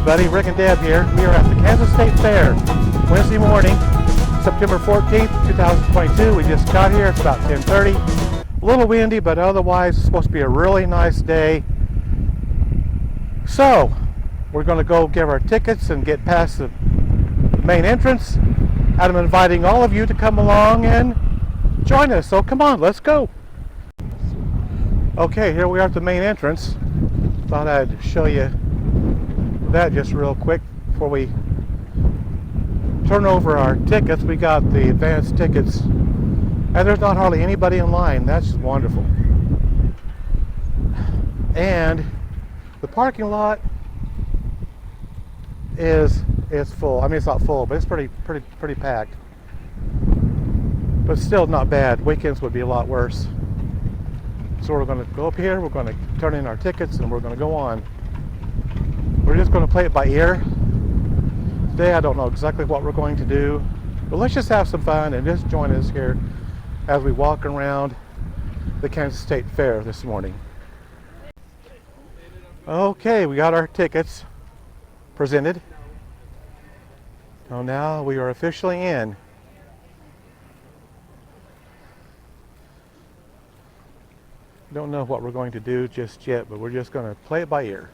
everybody, Rick and Deb here. We are at the Kansas State Fair, Wednesday morning, September 14th, 2022. We just got here, it's about 10:30. A little windy, but otherwise it's supposed to be a really nice day. So, we're going to go give our tickets and get past the main entrance. I'm inviting all of you to come along and join us. So come on, let's go. Okay, here we are at the main entrance. Thought I'd show you that just real quick before we turn over our tickets. We got the advanced tickets and there's not hardly anybody in line. That's just wonderful. And the parking lot is full. I mean, it's not full, but it's pretty packed. But still not bad. Weekends would be a lot worse. So we're going to go up here, we're going to turn in our tickets, and we're going to go on. We're just going to play it by ear. Today I don't know exactly what we're going to do, but let's just have some fun and just join us here as we walk around the Kansas State Fair this morning. Okay, we got our tickets presented. So now we are officially in. Don't know what we're going to do just yet, but we're just going to play it by ear.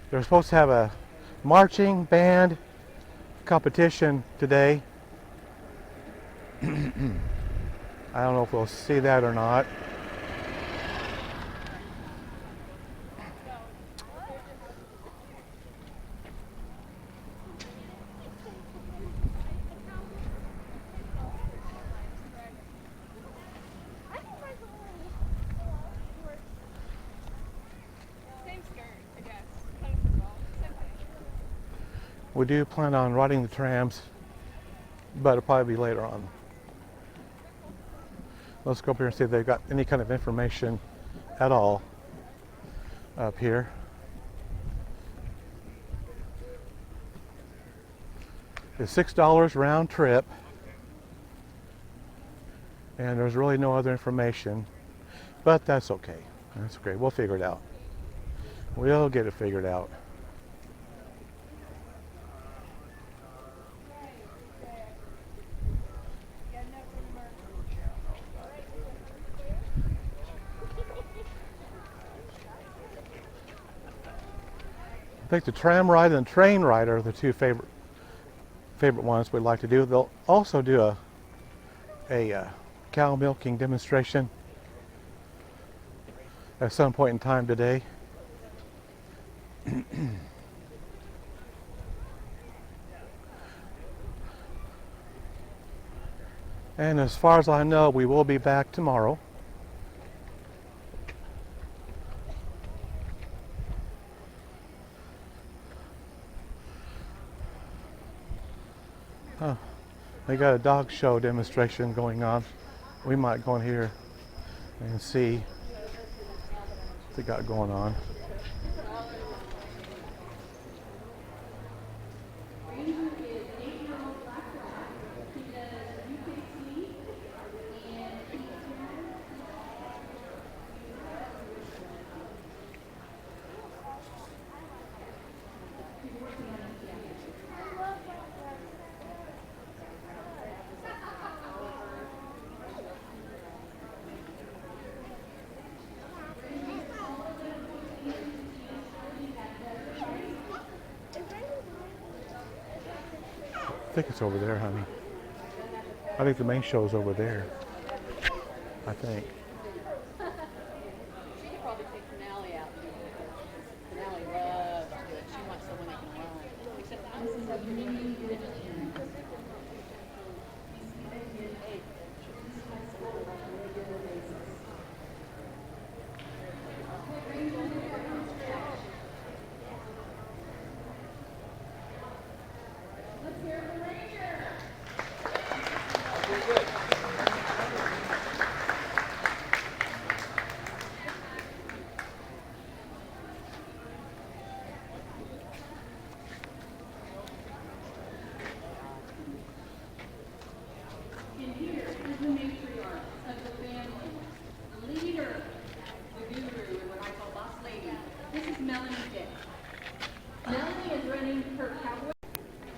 They're supposed to have a marching band competition today. I don't know if we'll see that or not. We do plan on riding the trams, but it'll probably be later on. Let's go up here and see if they've got any kind of information at all up here. It's $6 round trip, and there's really no other information, but that's okay. That's okay. We'll figure it out. We'll get it figured out. I think the tram ride and the train ride are the two favorite ones we'd like to do. They'll also do a cow milking demonstration at some point in time today. And as far as I know, we will be back tomorrow. Oh, they got a dog show demonstration going on. We might go in here and see what they got going on. I think it's over there, honey. I think the main show's over there. I think. She could probably take Finale out. Finale loves to do it. She wants someone that can run. Except this is up here. her cowboy.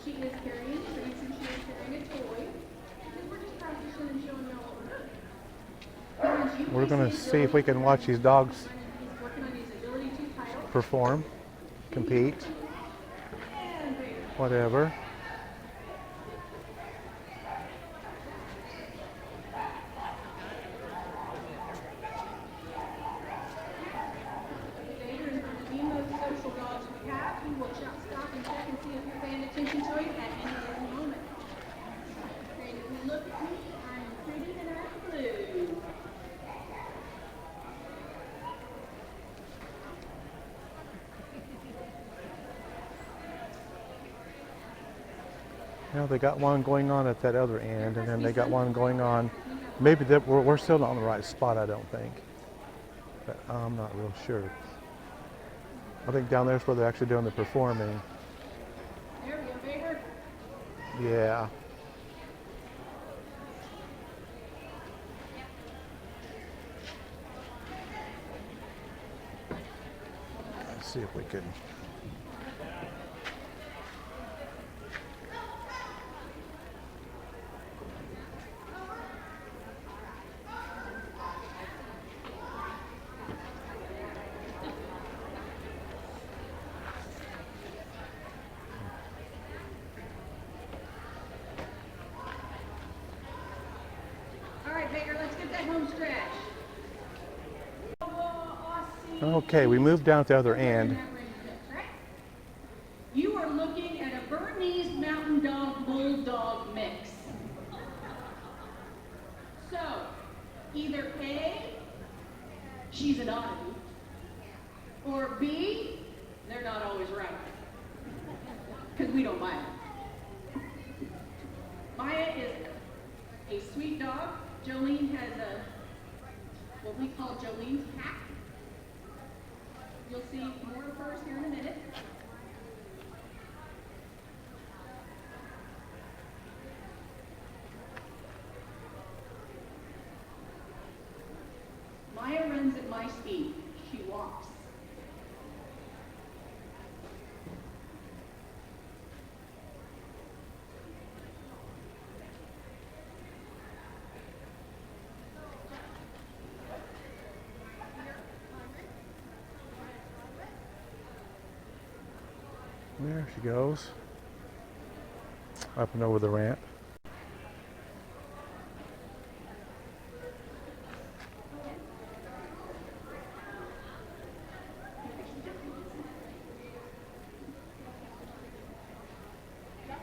She is carrying treats and she is carrying a toy. Because we're just practicing and showing y'all what we're doing. We're going to see if we can watch these dogs He's working on his ability to title. perform, compete, And there. whatever. Vader is the most social dogs we have. He will stop and check and see if you're paying attention to him at any given moment. And if you look at me, I'm pretty and I'm blue. You know, they got one going on at that other end, and then they got one going on. Maybe we're still not on the right spot, I don't think. But I'm not real sure. I think down there's where they're actually doing the performing. There we go, Vader. Yeah. Let's see if we can. All right, Vader, let's get that home stretch. Okay, we moved down to the other end. You are looking at a Bernese Mountain Dog Bulldog mix. So, either A, she's an oddity, or B, they're not always right. Because we don't buy them. Maya is a sweet dog. Jolene has what we call Jolene's hack. You'll see more of hers here in a minute. Maya runs at my speed. She walks. There she goes. Up and over the ramp.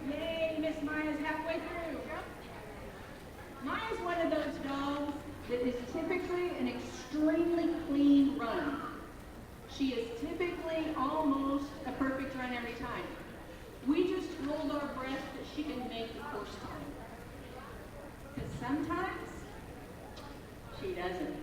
Yay, Miss Maya's halfway through. Maya's one of those dogs that is typically an extremely clean runner. She is typically almost a perfect run every time. We just hold our breath that she can make the first time. Because sometimes she doesn't.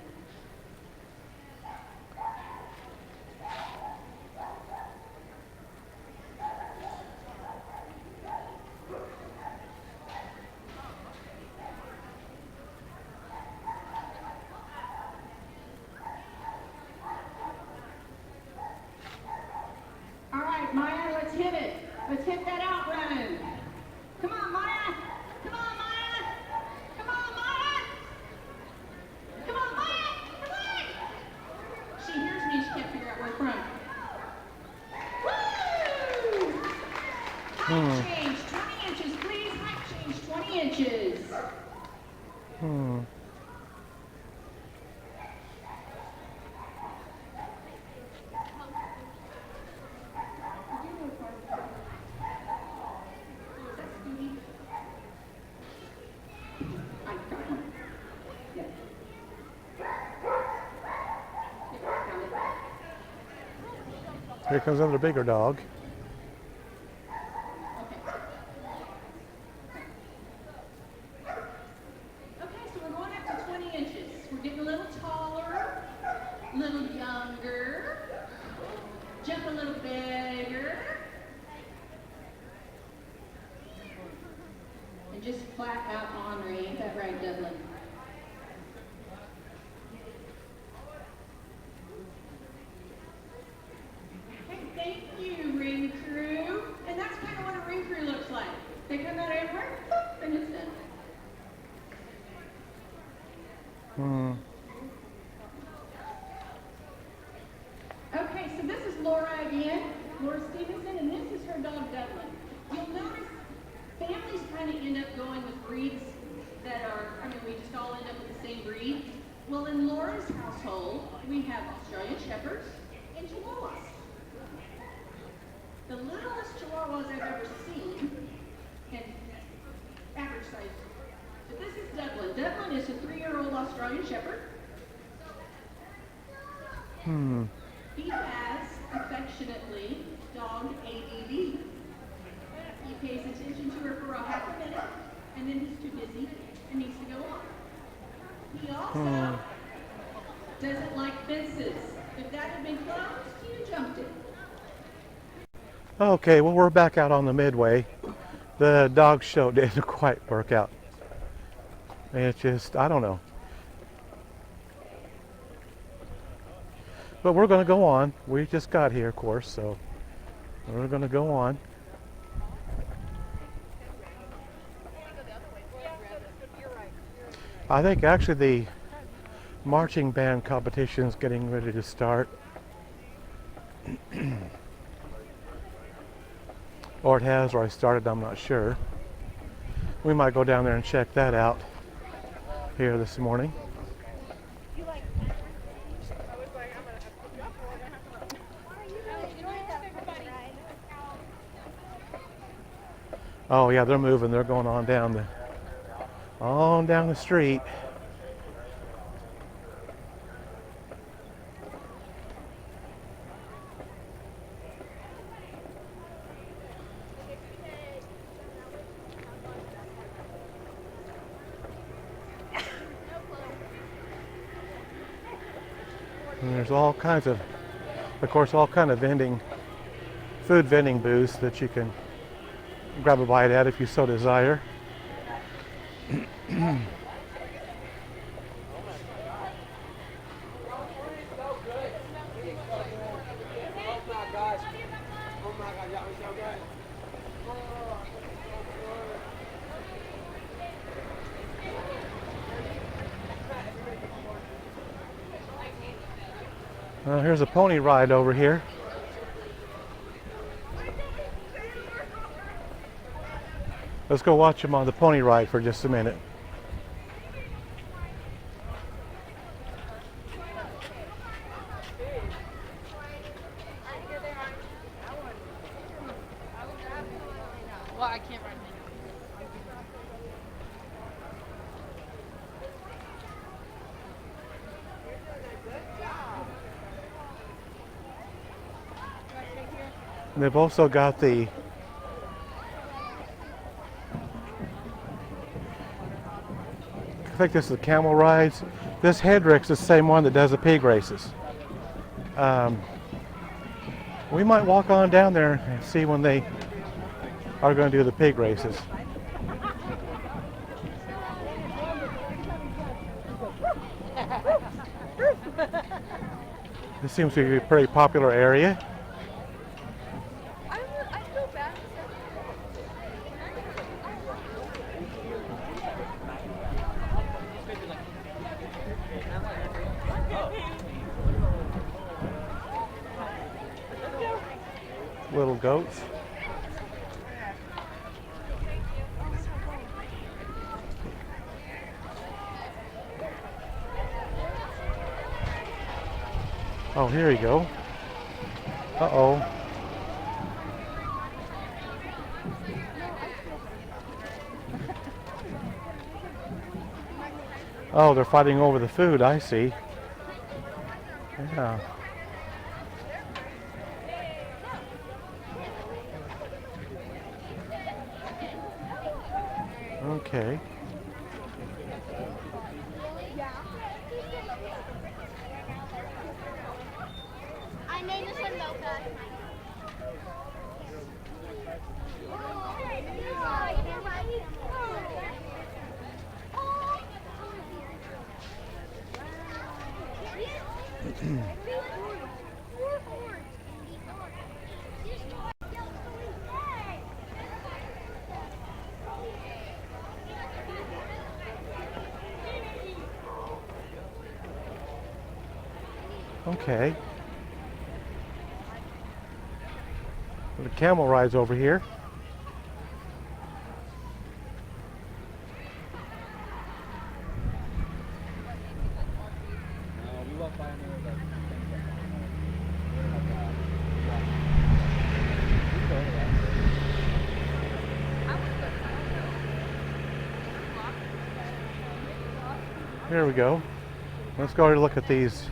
All right, Maya, let's hit it. Let's hit that out run. Come on, Maya. Come on, Maya. Come on, Maya. Come on, Maya. Come on. She hears me. She can't figure out where from. Woo! Height change, 20 inches, please. Height change, 20 inches. Here comes another bigger dog. Okay, so we're going up to 20 inches. We're getting a little taller, a little younger, jump a little bigger, and just flat out ornery. Ain't that right, Dublin? Okay, thank you, ring crew. And that's kind of Hmm. Okay, so this is Laura again, Laura Stevenson, and this is her dog Dublin. You'll notice families kind of end up going with breeds that are, we just all end up with the same breed. Well, in Laura's household, we have Australian Shepherds and Chihuahuas. The littlest Chihuahuas I've ever seen, and average size. But this is Dublin. Dublin is a 3-year-old Australian Shepherd. Hmm. He has, affectionately, dog ADD. He pays attention to her for a half a minute, and then he's too busy and needs to go on. He also doesn't like fences. If that had been closed, he'd have jumped it. Okay, well, we're back out on the midway. The dog show didn't quite work out. It's just, I don't know. But we're going to go on. We just got here, of course, so we're going to go on. I think actually the marching band competition is getting ready to start. Or it has, or I started, I'm not sure. We might go down there and check that out here this morning. Oh yeah, they're moving. They're going on down the street. And there's all kinds of course, all kind of food vending booths that you can grab a bite at if you so desire. Here's a pony ride over here. Let's go watch them on the pony ride for just a minute. Well, I can't ride And they've also got I think this is the camel rides. This Hedrick's the same one that does the pig races. We might walk on down there and see when they are going to do the pig races. This seems to be a pretty popular area. I feel bad. Little goats. Oh, here you go. Uh-oh. Oh, they're fighting over the food, I see. Yeah. Okay. I named this one Mocha. Okay. The camel rides over here. Here we go. Let's go look at these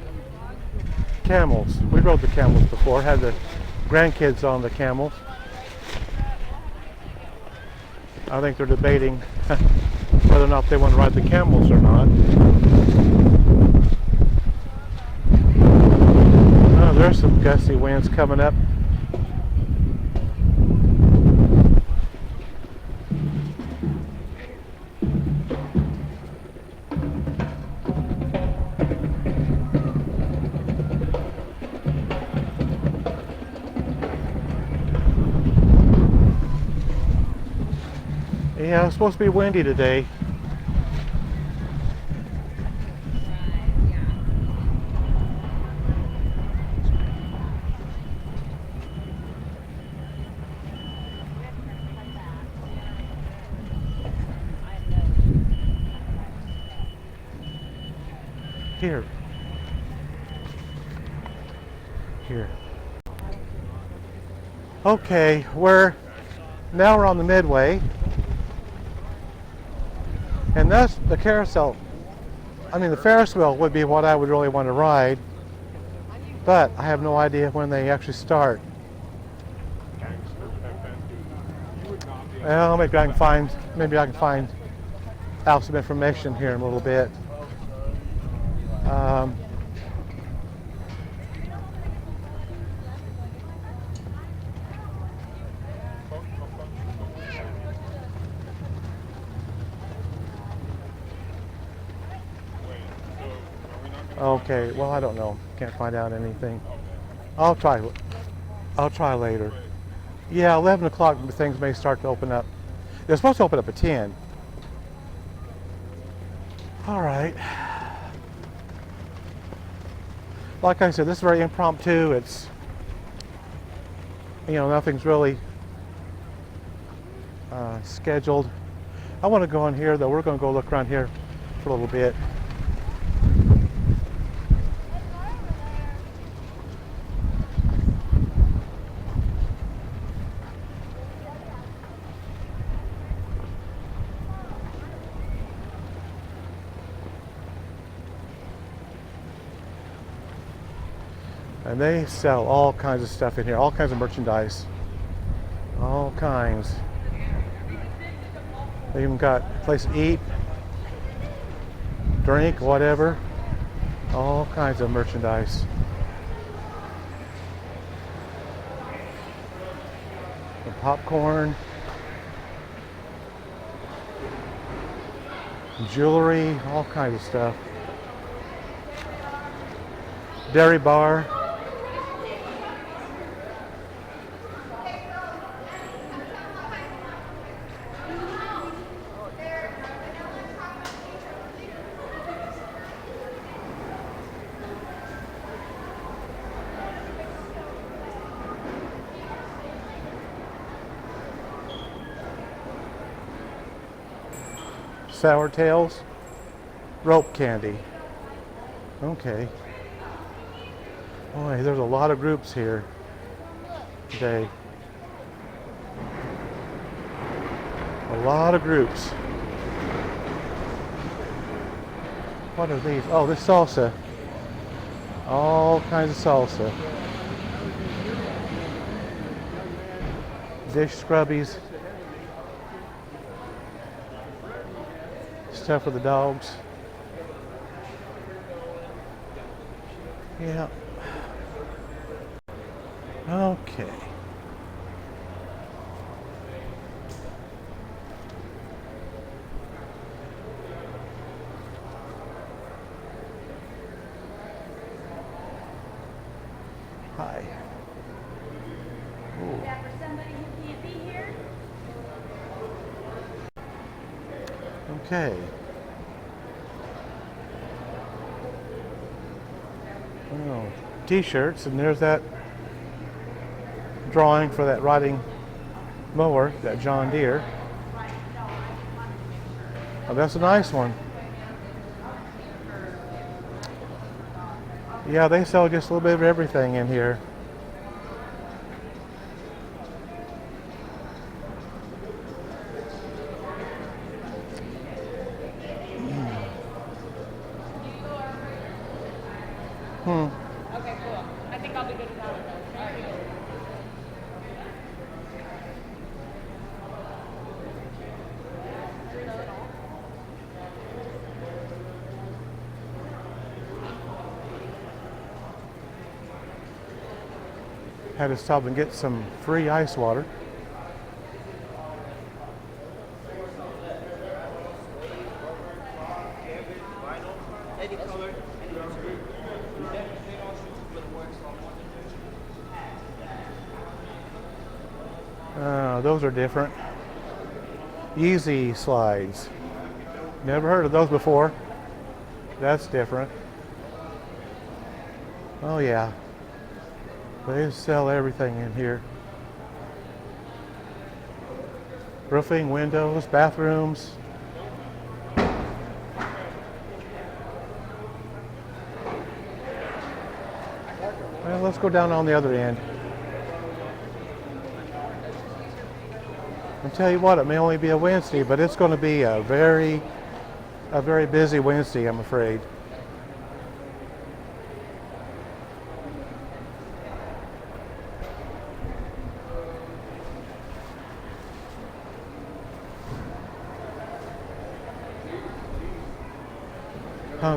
camels. We rode the camels before, had the grandkids on the camels. I think they're debating whether or not they want to ride the camels or not. Oh, there's some gusty winds coming up. Yeah, it's supposed to be windy today. Here. Here. Okay, we're on the midway. And that's the carousel. I mean, the Ferris wheel would be what I would really want to ride, but I have no idea when they actually start. Well, maybe I can find out some information here in a little bit. Okay, well, I don't know. Can't find out anything. I'll try later. Yeah, 11 o'clock things may start to open up. They're supposed to open up at 10. All right. Like I said, this is very impromptu. It's, nothing's really scheduled. I want to go in here, though. We're going to go look around here for a little bit. And they sell all kinds of stuff in here, all kinds of merchandise. All kinds. They even got a place to eat, drink, whatever. All kinds of merchandise. The popcorn, jewelry, all kinds of stuff. Dairy bar. Sour tails, rope candy. Okay. Boy, there's a lot of groups here today. A lot of groups. What are these? Oh, this salsa. All kinds of salsa. Dish scrubbies. Stuff for the dogs. Yeah. Okay. Hi. Ooh. Is that for somebody who can't be here? Okay. Oh. t-shirts, and there's that drawing for that riding mower, that John Deere. Oh, that's a nice one. Yeah, they sell just a little bit of everything in here. Okay, cool. I think I'll be good without it though. All right. Had to stop and get some free ice water. Those are different. Easy slides. Never heard of those before. That's different. Oh yeah. They sell everything in here. Roofing, windows, bathrooms. Well, let's go down on the other end. I'll tell you what, it may only be a Wednesday, but it's going to be a very busy Wednesday, I'm afraid.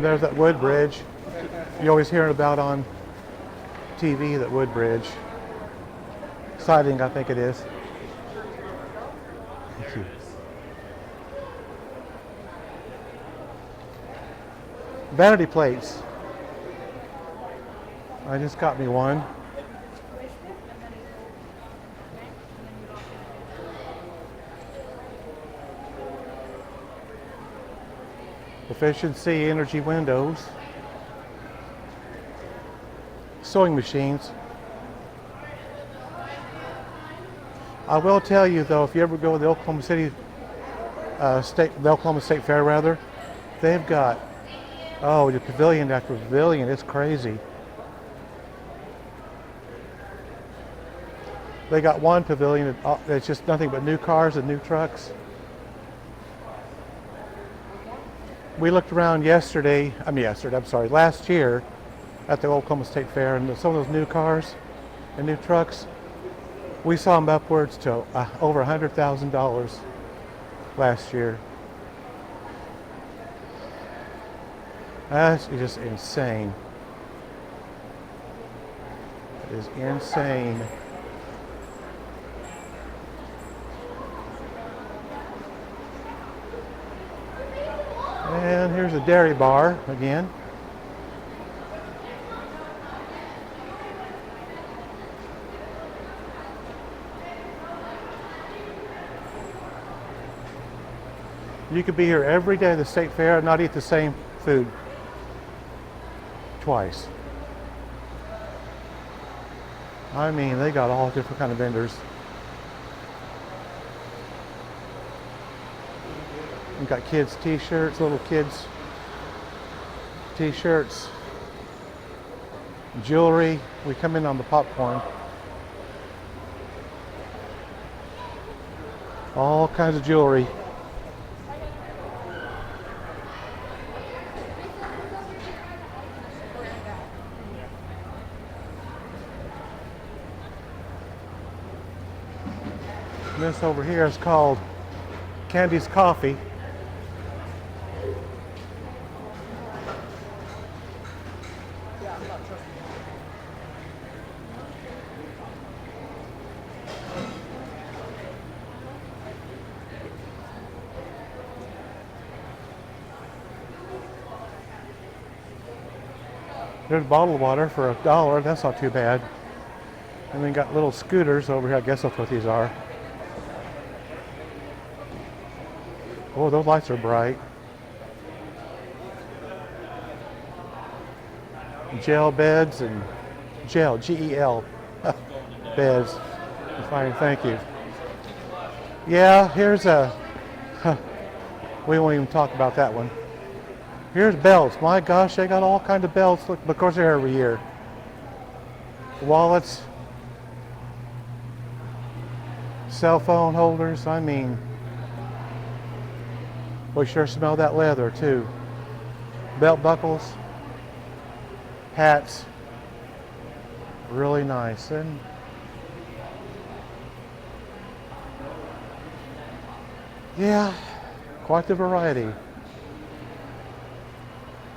There's that wood bridge. You always hear about on TV, that wood bridge. Siding, I think it is. Thank you. Vanity plates. I just got me one. Efficiency energy windows. Sewing machines. I will tell you though, if you ever go to the Oklahoma State Fair rather, they've got, oh, the pavilion after pavilion, it's crazy. They got one pavilion that's just nothing but new cars and new trucks. We looked around last year at the Oklahoma State Fair, and some of those new cars and new trucks, we saw them upwards to over $100,000 last year. That's just insane. It is insane. And here's a dairy bar again. You could be here every day at the state fair and not eat the same food twice. I mean, they got all different kind of vendors. We've got kids' t-shirts, little kids' t-shirts, jewelry. We come in on the popcorn. All kinds of jewelry. This over here is called Candy's Coffee. There's bottled water for $1. That's not too bad. And then got little scooters over here. I guess that's what these are. Oh, those lights are bright. Gel beds and Gel, G-E-L beds. Fine, thank you. Yeah, here's a, we won't even talk about that one. Here's belts. My gosh, they got all kinds of belts. Look, of course they're every year. Wallets, cell phone holders. I mean, we sure smell that leather too. Belt buckles, hats. Really nice. And yeah, quite the variety.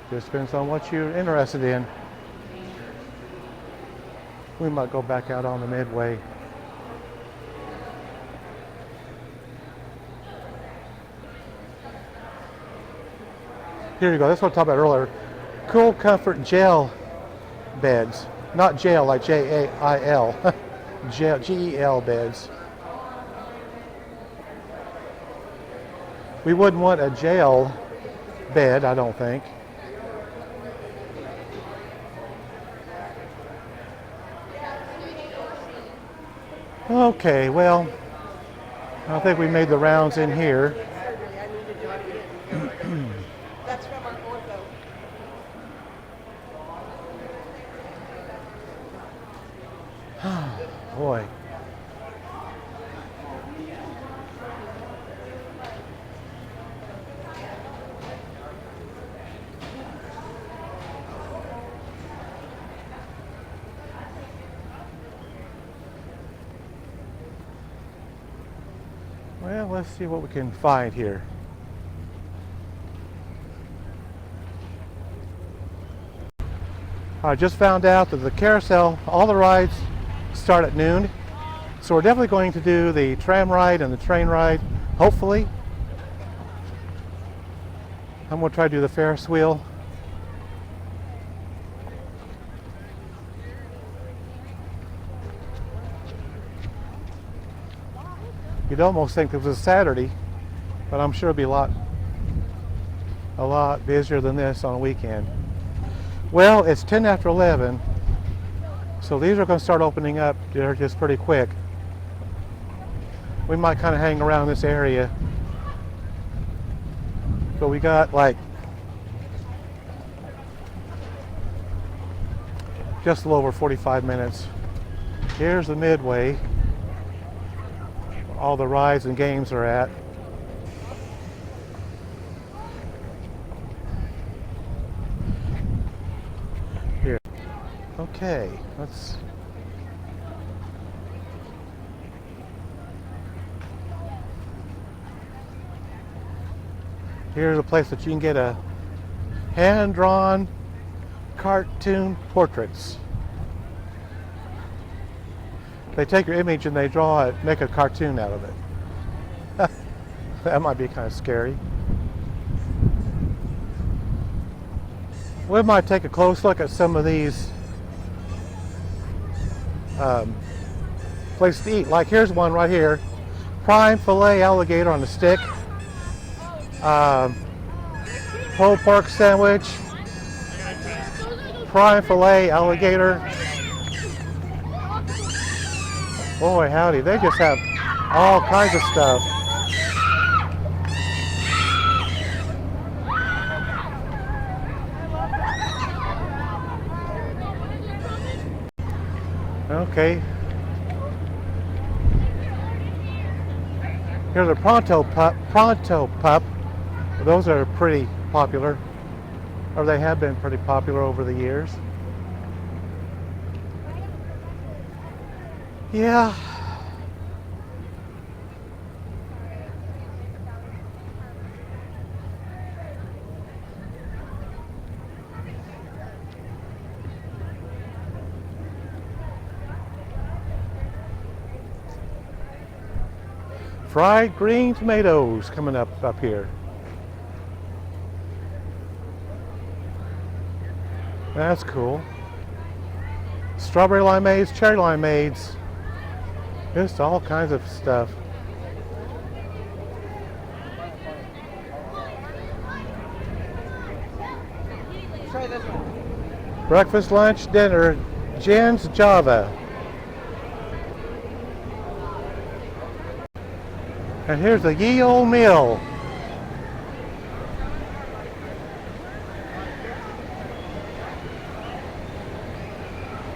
Just depends on what you're interested in. We might go back out on the midway. Here you go. That's what I talked about earlier. Cool Comfort Gel beds. Not jail like J-A-I-L. Gel, G-E-L beds. We wouldn't want a jail bed, I don't think. Okay, well, I think we made the rounds in here. That's from our ortho. Boy. Well, let's see what we can find here. I just found out that the carousel, all the rides start at noon. So we're definitely going to do the tram ride and the train ride, hopefully. I'm going to try to do the Ferris wheel. You'd almost think it was a Saturday, but I'm sure it'll be a lot busier than this on a weekend. Well, it's 10 after 11, so these are going to start opening up. They're just pretty quick. We might kind of hang around this area, but we got like just a little over 45 minutes. Here's the midway. All the rides and games are at. Here. Okay, let's. Here's a place that you can get a hand-drawn cartoon portraits. They take your image and they draw it, make a cartoon out of it. That might be kind of scary. We might take a close look at some of these places to eat. Like here's one right here. Prime filet alligator on a stick. Pulled pork sandwich. Prime filet alligator. Boy, howdy, they just have all kinds of stuff. Okay. Here's a Pronto Pup. Those are pretty popular, or they have been pretty popular over the years. Yeah. Fried green tomatoes coming up here. That's cool. Strawberry limeades, cherry limeades. Just all kinds of stuff. Try this one. Breakfast, lunch, dinner, Jen's Java. And here's the Ye Old Mill.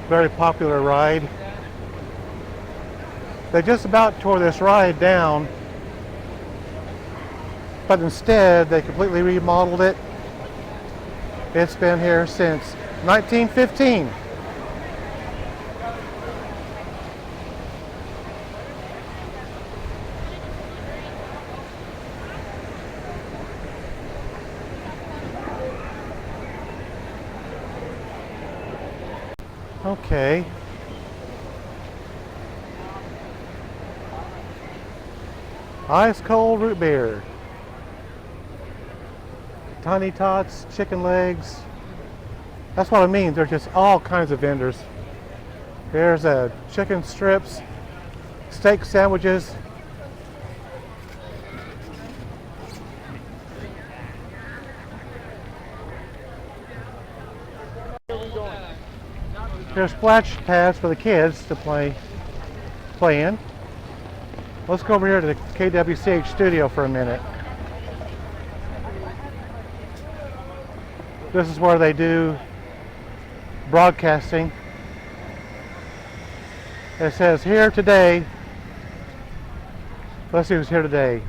Very popular ride. They just about tore this ride down, but instead they completely remodeled it. It's been here since 1915. Okay. Ice cold root beer. Tiny tots, chicken legs. That's what I mean. There's just all kinds of vendors. There's chicken strips, steak sandwiches. There's splash pads for the kids to play in. Let's go over here to the KWCH studio for a minute. This is where they do broadcasting. It says here today. Let's see who's here today.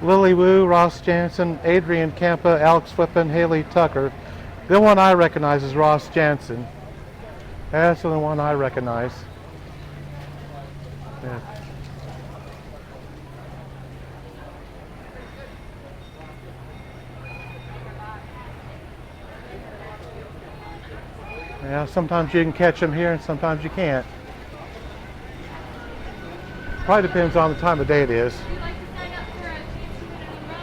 Lily Wu, Ross Jansen, Adrian Campa, Alex Flippin, Haley Tucker. The one I recognize is Ross Jansen. That's the one I recognize. Yeah. Yeah, sometimes you can catch them here and sometimes you can't. Probably depends on the time of day it is. Would you like to sign up for a chance to win an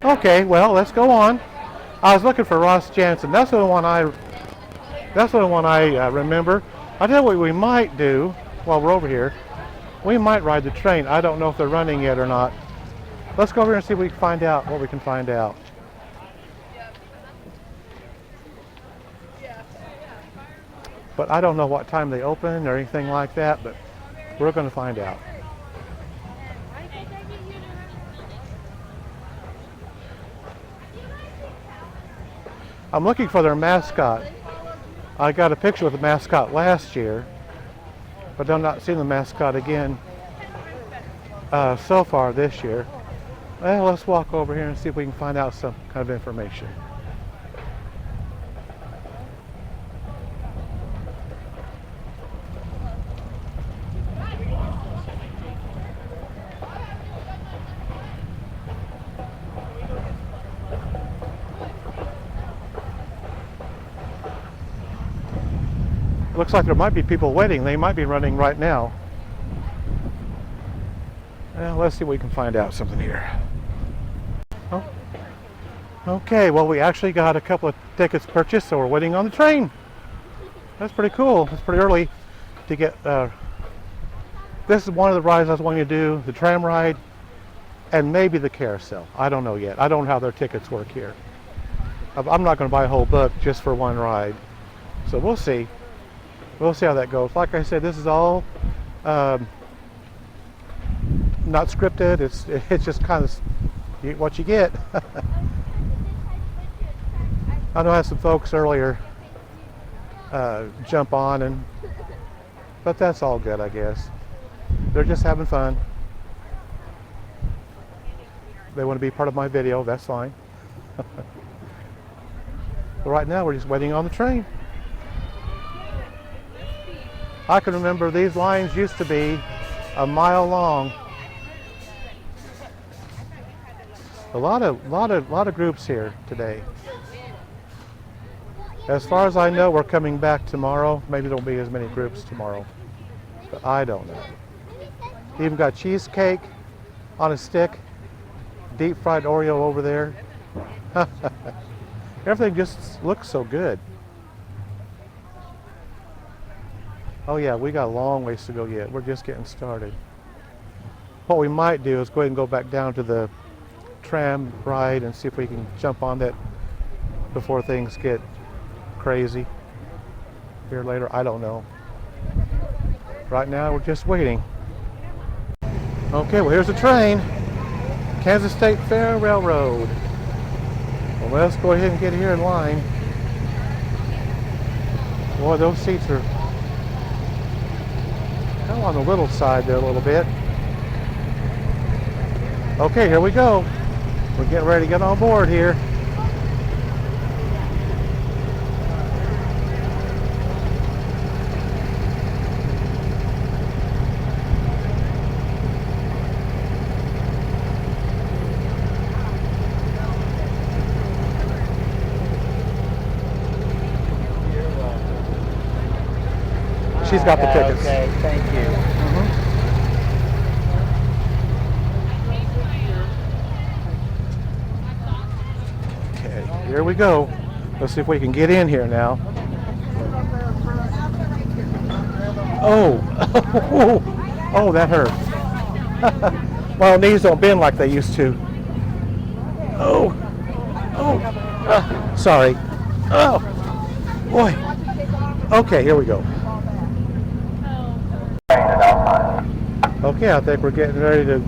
umbrella? Okay, well, let's go on. I was looking for Ross Jansen. That's the one I remember. I tell you what we might do while we're over here. We might ride the train. I don't know if they're running yet or not. Let's go over here and see if we can find out what we can find out. But I don't know what time they open or anything like that, but we're going to find out. I'm looking for their mascot. I got a picture with the mascot last year, but I'm not seeing the mascot again so far this year. Well, let's walk over here and see if we can find out some kind of information. Looks like there might be people waiting. They might be running right now. Well, let's see if we can find out something here. Oh. Okay, well, we actually got a couple of tickets purchased, so we're waiting on the train. That's pretty cool. It's pretty early to get. This is one of the rides I was wanting to do, the tram ride, and maybe the carousel. I don't know yet. I don't know how their tickets work here. I'm not going to buy a whole book just for one ride. So we'll see. We'll see how that goes. Like I said, this is all not scripted. It's just kind of what you get. I know I had some folks earlier jump on, but that's all good, I guess. They're just having fun. They want to be part of my video. That's fine. But right now, we're just waiting on the train. I can remember these lines used to be a mile long. A lot of groups here today. As far as I know, we're coming back tomorrow. Maybe there'll be as many groups tomorrow, but I don't know. Even got cheesecake on a stick, deep fried Oreo over there. Everything just looks so good. Oh yeah, we got a long ways to go yet. We're just getting started. What we might do is go ahead and go back down to the tram ride and see if we can jump on that before things get crazy here later. I don't know. Right now we're just waiting. Okay, well here's the train. Kansas State Fair Railroad. Well, let's go ahead and get here in line. Boy, those seats are kind of on the little side there a little bit. Okay, here we go. We're getting ready to get on board here. She's got the tickets. Okay, thank you. Okay, here we go. Let's see if we can get in here now. Oh, oh, that hurt. My knees don't bend like they used to. Oh, sorry. Oh, boy. Okay, here we go. Okay, I think we're getting ready to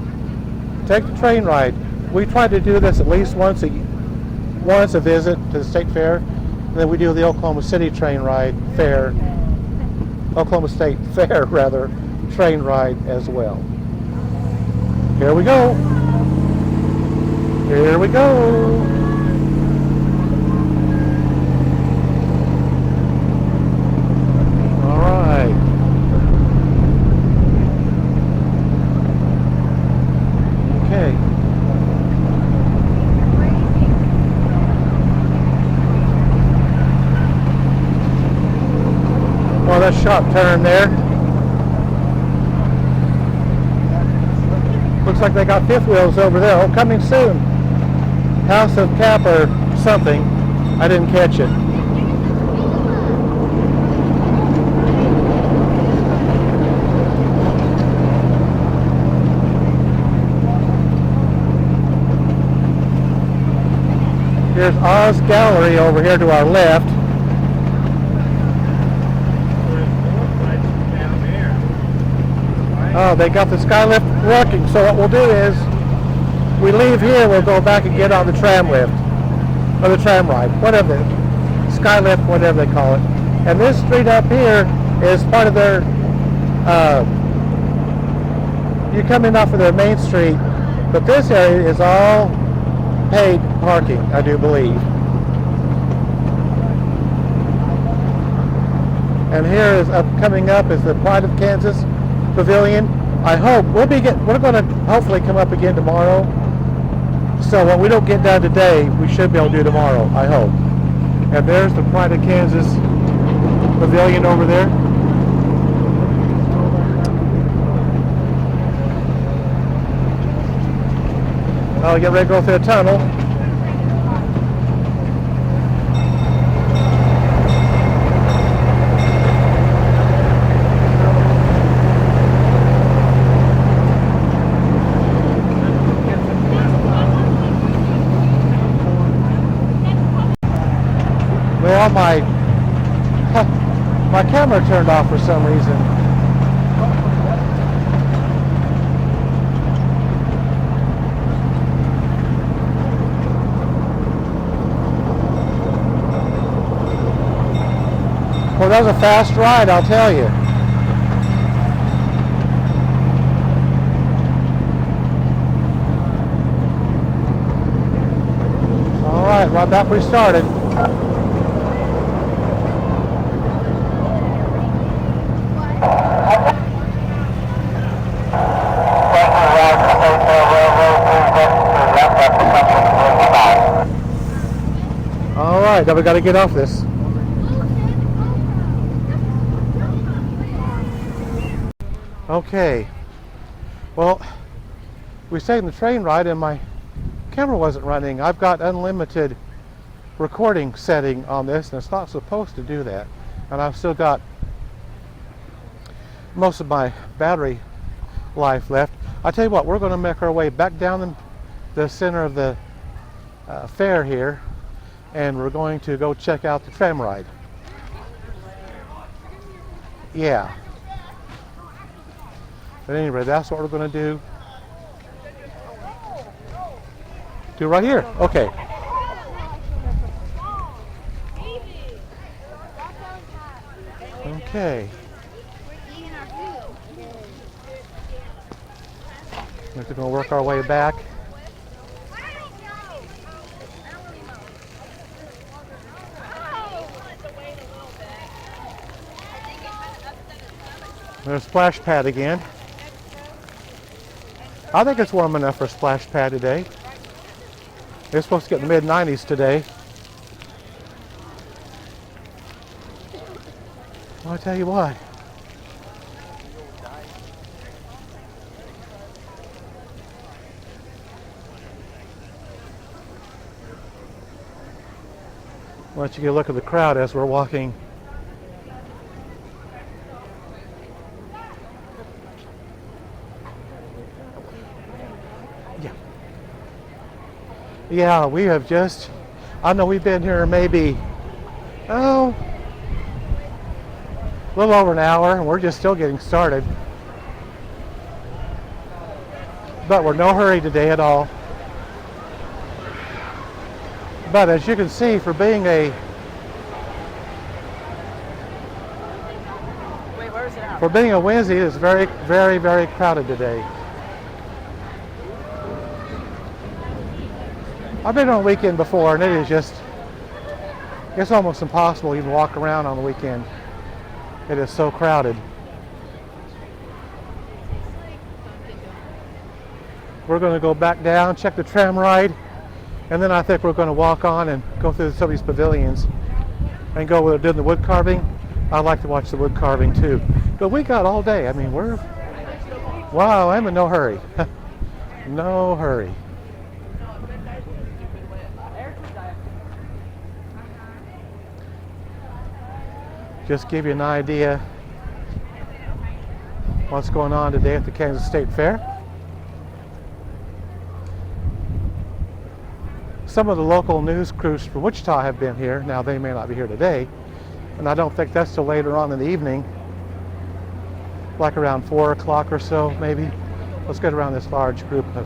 take the train ride. We try to do this at least once a visit to the State Fair. And then we do the Oklahoma City train ride fair, Oklahoma State Fair rather, train ride as well. Here we go. Here we go. All right. Okay. Well, that sharp turn there. Looks like they got fifth wheels over there. Oh, coming soon. House of Cap or something. I didn't catch it. Here's Oz Gallery over here to our left. Oh, they got the skylift working, so what we'll do is we leave here, we'll go back and get on the tram lift, or the tram ride, whatever, skylift, whatever they call it. And this street up here is part of their, you come in off of their main street, but this area is all paid parking, I do believe. And here is coming up is the Pride of Kansas Pavilion. I hope we're going to hopefully come up again tomorrow. So what we don't get done today, we should be able to do tomorrow, I hope. And there's the Pride of Kansas Pavilion over there. I'll get ready to go through the tunnel. Well, my camera turned off for some reason. Well, that was a fast ride, I'll tell you. All right, right back where we started. All right, now we got to get off this. Okay, well, we stayed in the train ride and my camera wasn't running. I've got unlimited recording setting on this and it's not supposed to do that. And I've still got most of my battery life left. I tell you what, we're going to make our way back down the center of the fair here and we're going to go check out the tram ride. Yeah. But anyway, that's what we're going to do. Do right here. Okay. Okay. We're going to work our way back. There's a splash pad again. I think it's warm enough for a splash pad today. It's supposed to get in the mid-90s today. Well, I tell you what. I'll let you get a look at the crowd as we're walking. Yeah, we have just, I know we've been here maybe, a little over an hour, and we're just still getting started. But we're in no hurry today at all. But as you can see, for being a Wednesday, it's very, very, very crowded today. I've been on a weekend before, and it is just, it's almost impossible to even walk around on the weekend. It is so crowded. We're going to go back down, check the tram ride, and then I think we're going to walk on and go through some of these pavilions and go with doing the wood carving. I'd like to watch the wood carving too. But we got all day. I mean, wow, I'm in no hurry. No hurry. Just give you an idea what's going on today at the Kansas State Fair. Some of the local news crews from Wichita have been here. Now they may not be here today, and I don't think that's till later on in the evening, like around 4 o'clock or so maybe. Let's get around this large group of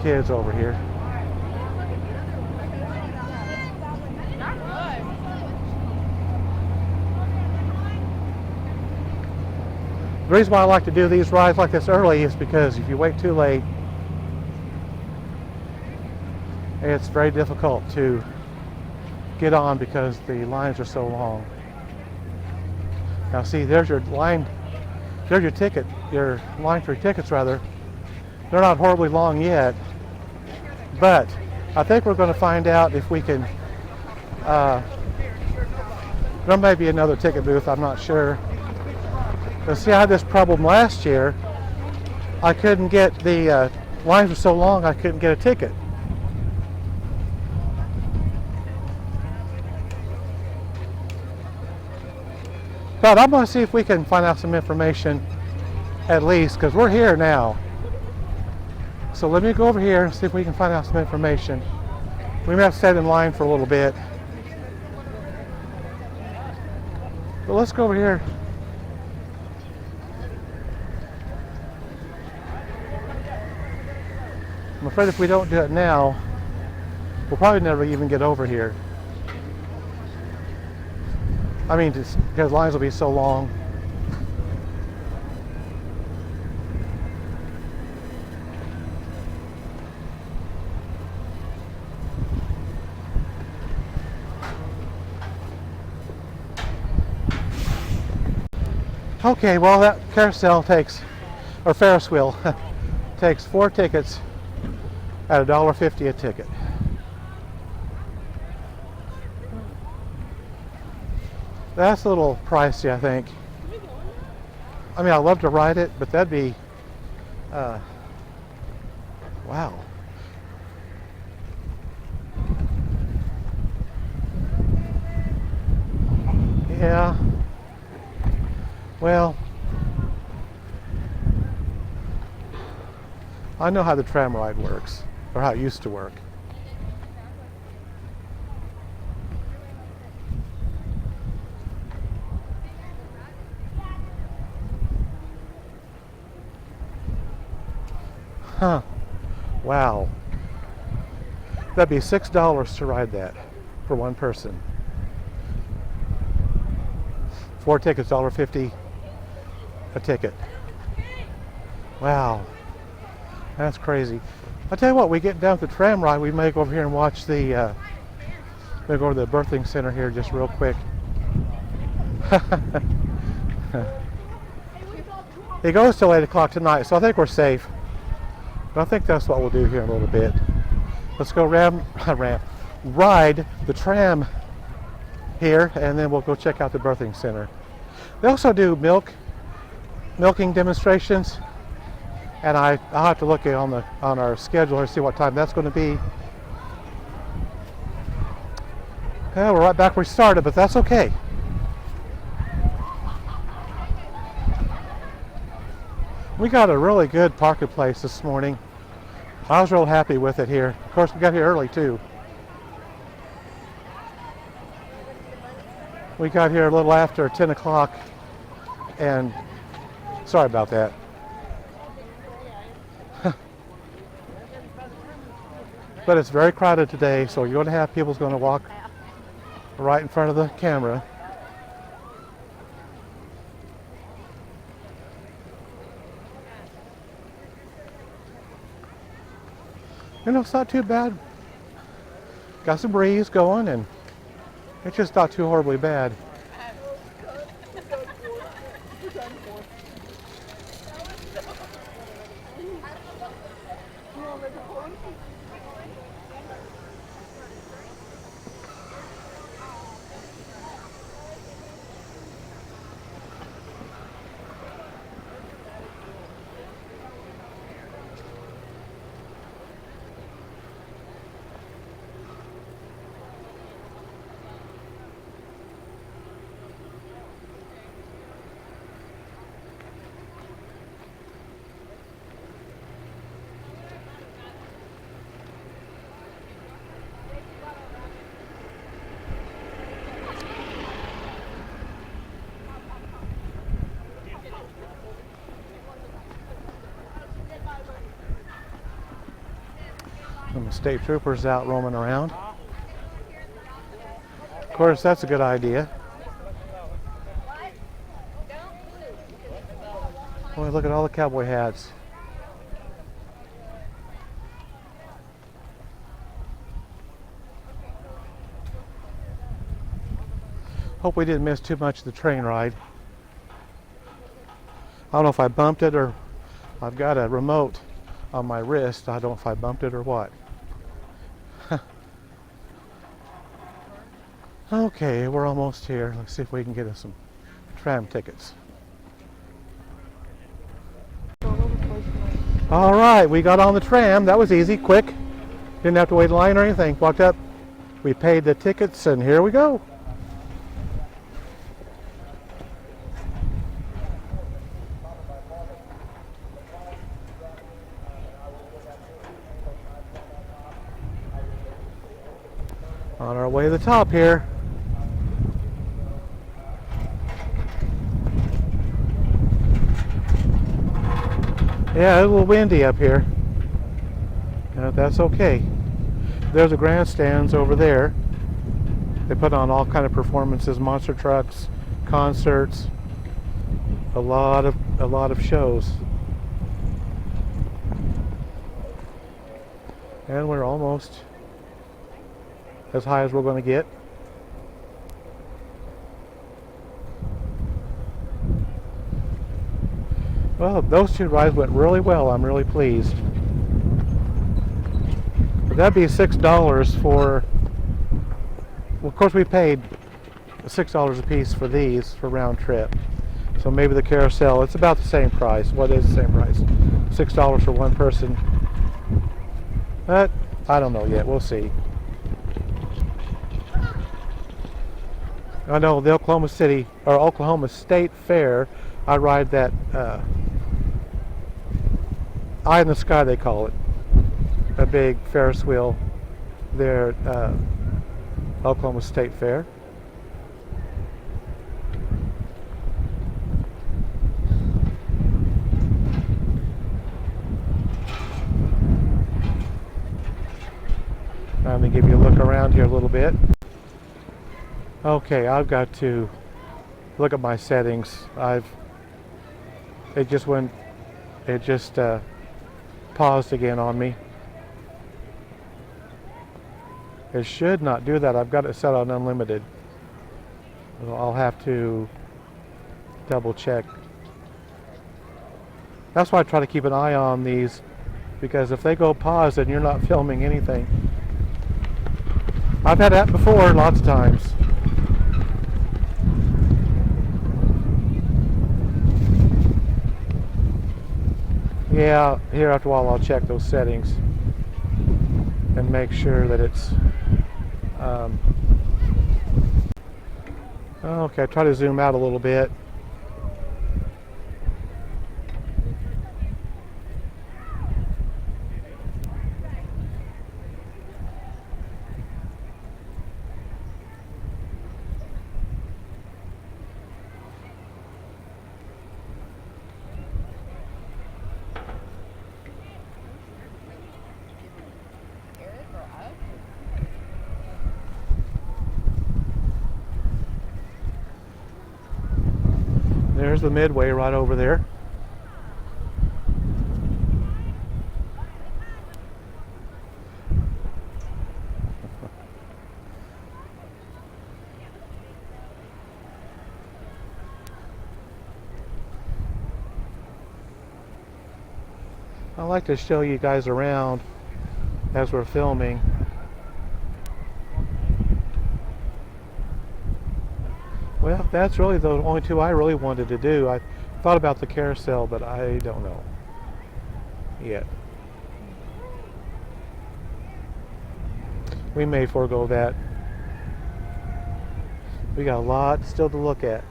kids over here. The reason why I like to do these rides like this early is because if you wait too late, it's very difficult to get on because the lines are so long. Now see, there's your line, there's your ticket, your line for your tickets rather. They're not horribly long yet, but I think we're going to find out if we can, there may be another ticket booth, I'm not sure. But see, I had this problem last year. I couldn't get the lines were so long I couldn't get a ticket. But I'm going to see if we can find out some information at least, because we're here now. So let me go over here and see if we can find out some information. We may have to stand in line for a little bit. But let's go over here. I'm afraid if we don't do it now, we'll probably never even get over here. I mean, just because lines will be so long. Okay, well that carousel takes, or Ferris wheel, takes 4 tickets at $1.50 a ticket. That's a little pricey, I think. I mean, I'd love to ride it, but that'd be, wow. Yeah. Well, I know how the tram ride works, or how it used to work. Huh. Wow. That'd be $6 to ride that for one person. 4 tickets, $1.50 a ticket. Wow. That's crazy. I'll tell you what, we get down to the tram ride, we may go over here and watch the, maybe go to the birthing center here just real quick. It goes till 8 o'clock tonight, so I think we're safe. But I think that's what we'll do here in a little bit. Let's go ride the tram here, and then we'll go check out the birthing center. They also do milking demonstrations, and I'll have to look on our schedule and see what time that's going to be. Yeah, we're right back where we started, but that's okay. We got a really good parking place this morning. I was real happy with it here. Of course, we got here early too. We got here a little after 10 o'clock, and sorry about that. But it's very crowded today, so you're going to have people going to walk right in front of the camera. You know, it's not too bad. Got some breeze going, and it's just not too horribly bad. Some state troopers out roaming around. Of course, that's a good idea. Boy, look at all the cowboy hats. Hope we didn't miss too much of the train ride. I don't know if I bumped it or I've got a remote on my wrist. I don't know if I bumped it or what. Okay, we're almost here. Let's see if we can get us some tram tickets. All right, we got on the tram. That was easy, quick. Didn't have to wait in line or anything. Walked up, we paid the tickets, and here we go. On our way to the top here. Yeah, it's a little windy up here. That's okay. There's the grandstands over there. They put on all kind of performances, monster trucks, concerts, a lot of shows. And we're almost as high as we're going to get. Well, those two rides went really well. I'm really pleased. But that'd be $6 for, well, of course we paid $6 a piece for these for round trip. So maybe the carousel, it's about the same price. What is the same price? $6 for one person. But I don't know yet. We'll see. I know the Oklahoma State Fair, I ride that Eye in the Sky, they call it. A big Ferris wheel there at Oklahoma State Fair. me give you a look around here a little bit. Okay, I've got to look at my settings. It just paused again on me. It should not do that. I've got it set on unlimited. I'll have to double check. That's why I try to keep an eye on these, because if they go pause, then you're not filming anything. I've had that before lots of times. Yeah, here after a while I'll check those settings and make sure that it's okay, try to zoom out a little bit. Eric or us? There's the midway right over there. I like to show you guys around as we're filming. Well, that's really the only two I really wanted to do. I thought about the carousel, but I don't know yet. We may forego that. We got a lot still to look at.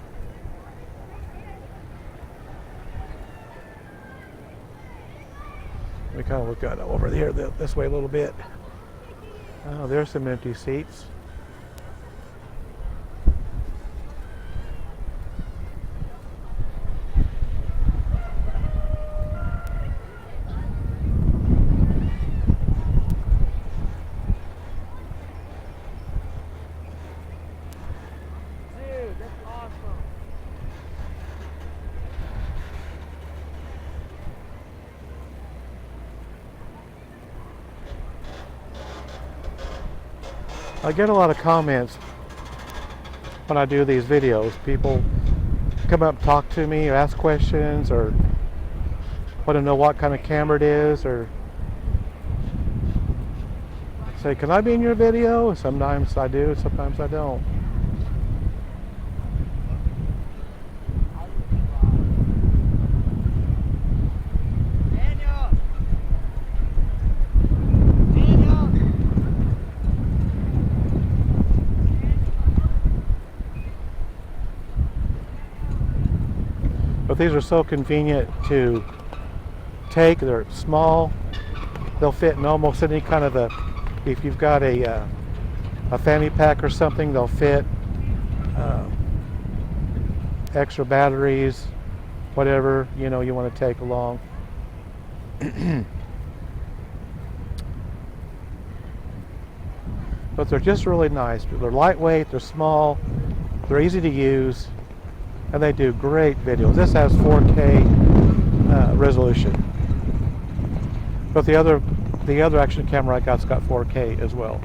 We kind of look at over here this way a little bit. Oh, there's some empty seats. Dude, that's awesome. I get a lot of comments when I do these videos. People come up and talk to me or ask questions or want to know what kind of camera it is, or say, can I be in your video? Sometimes I do, sometimes I don't. Daniel! Daniel! But these are so convenient to take. They're small. They'll fit in almost any kind of if you've got a fanny pack or something, they'll fit. Extra batteries, whatever, you know, you want to take along. But they're just really nice. They're lightweight, they're small, they're easy to use, and they do great videos. This has 4K resolution, but the other action camera I got's got 4K as well.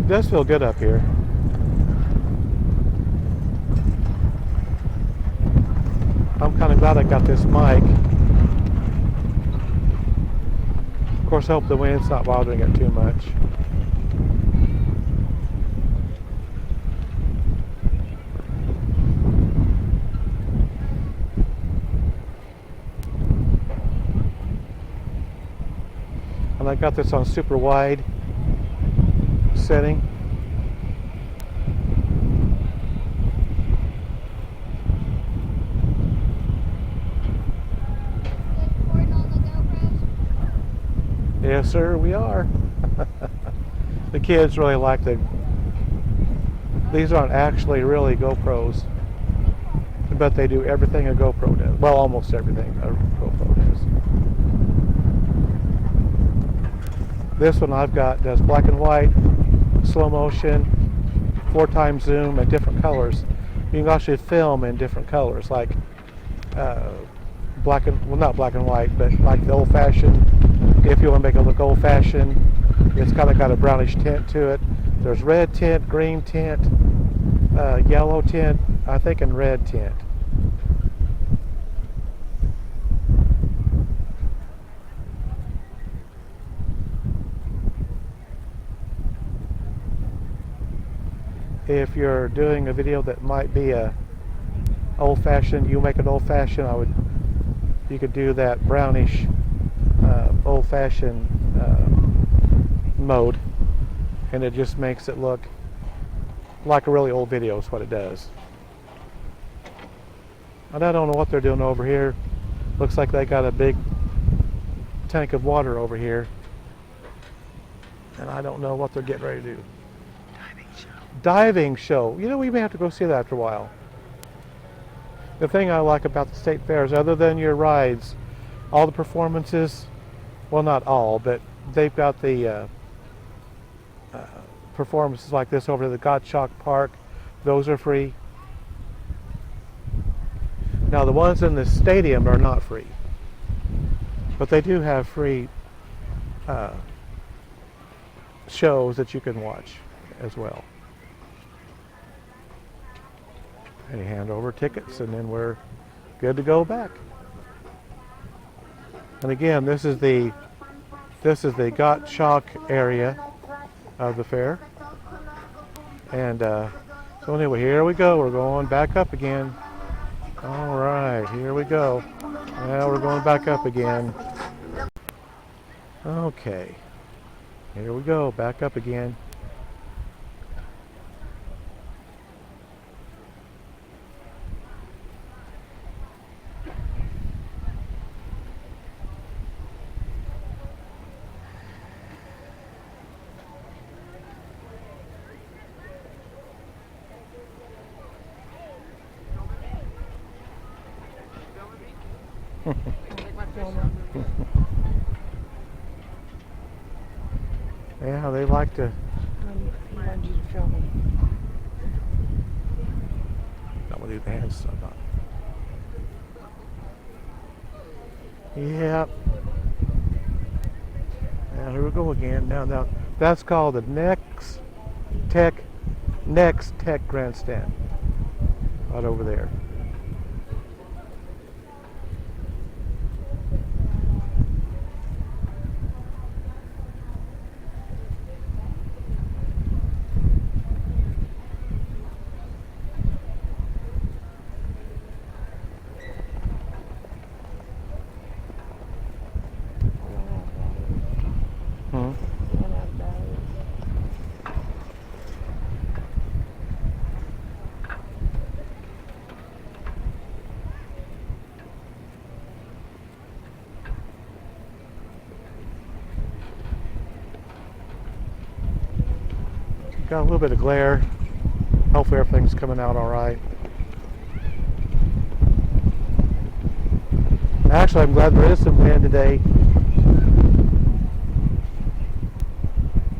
It does feel good up here. I'm kind of glad I got this mic. Of course, I hope the wind's not bothering it too much. And I got this on super wide setting. Recording on the GoPros? Yes, sir, we are. The kids really like these aren't actually really GoPros. but they do everything a GoPro does. Well, almost everything a GoPro does. This one I've got does black and white, slow motion, 4x zoom, and different colors. You can actually film in different colors, like black and, well, not black and white, but like the old-fashioned. If you want to make it look old-fashioned, it's kind of got a brownish tint to it. There's red tint, green tint, yellow tint, I think, and red tint. If you're doing a video that might be a old-fashioned, you make it old-fashioned, you could do that brownish old-fashioned mode, and it just makes it look like a really old video is what it does. And I don't know what they're doing over here. Looks like they got a big tank of water over here, and I don't know what they're getting ready to do. Diving show. You know, we may have to go see that after a while. The thing I like about the state fairs, other than your rides, all the performances, well, not all, but they've got the performances like this over to the Gottschalk Park. Those are free. Now, the ones in the stadium are not free, but they do have free shows that you can watch as well. And you hand over tickets, and then we're good to go back. And again, this is the Gottschalk area of the fair. And so anyway, here we go. We're going back up again. All right, here we go. Now we're going back up again. Okay, here we go, back up again. Yeah, they like to. He wanted you to film him. Not with the hand stuff on. Yep. Now here we go again. Now that's called the Next Tech Grandstand. Right over there. Got a little bit of glare. Hopefully everything's coming out all right. Actually, I'm glad there is some wind today.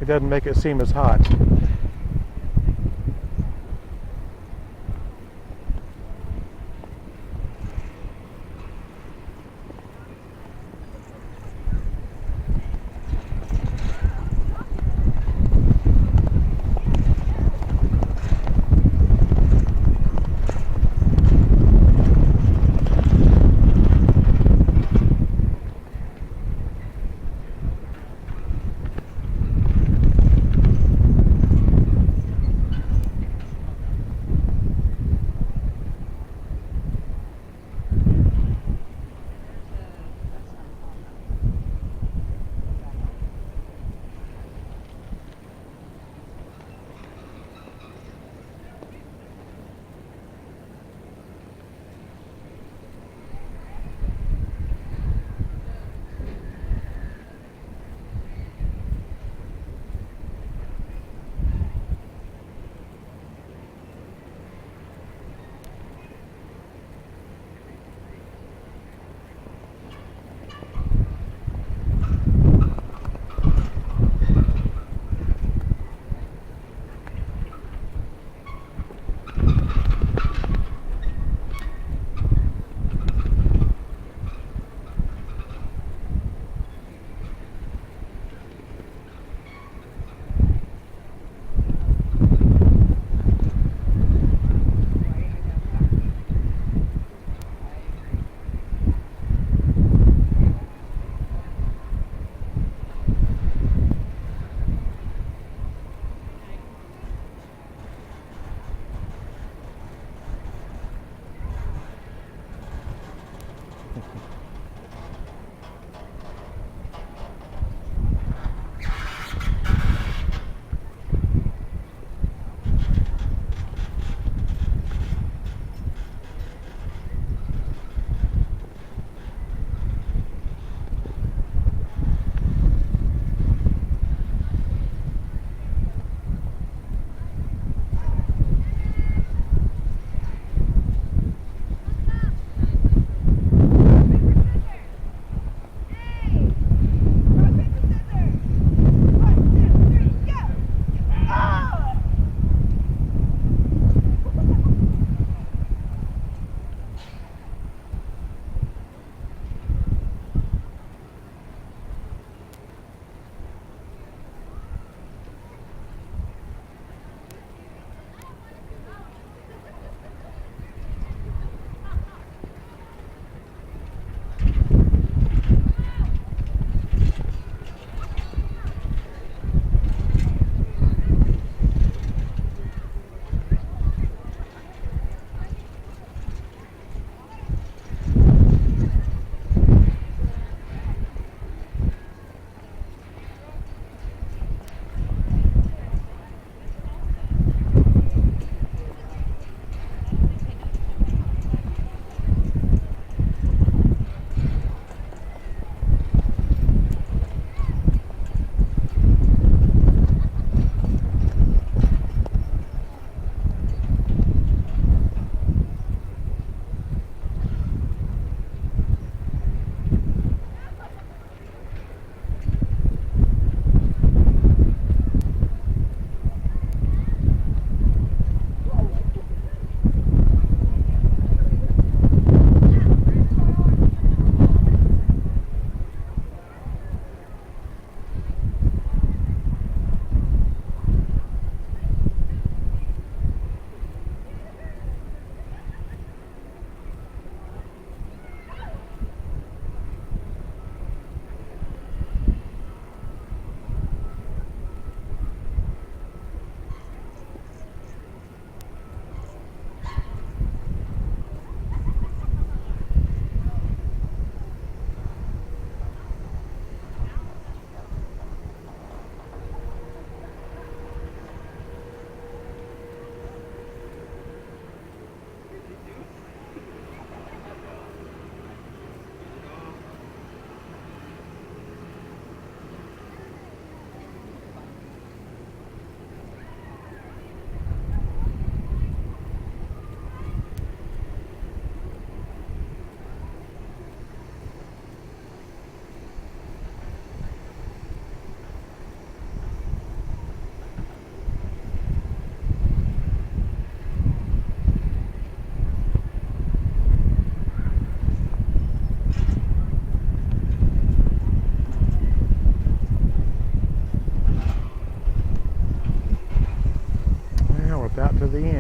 It doesn't make it seem as hot.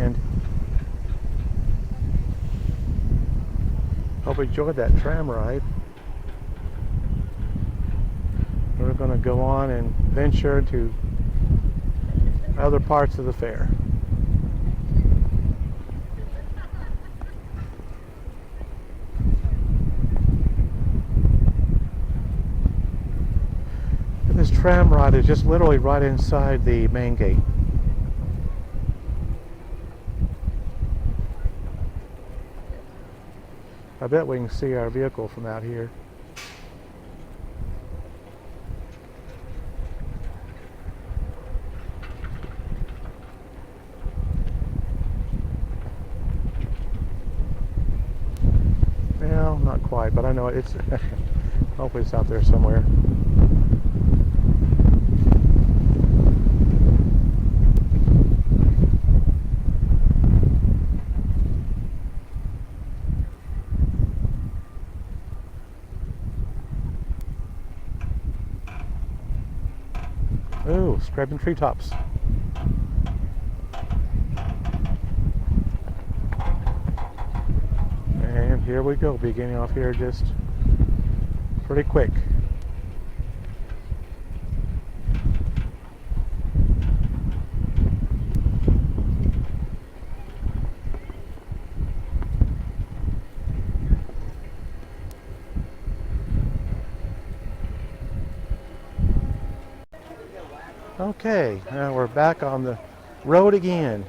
weekend. Hope you enjoyed that tram ride. We're going to go on and venture to other parts of the fair. And this tram ride is just literally right inside the main gate. I bet we can see our vehicle from out here. Well, not quite, but I know it's hopefully it's out there somewhere. Ooh, scraping treetops. And here we go, beginning off here just pretty quick. Okay, now we're back on the road again.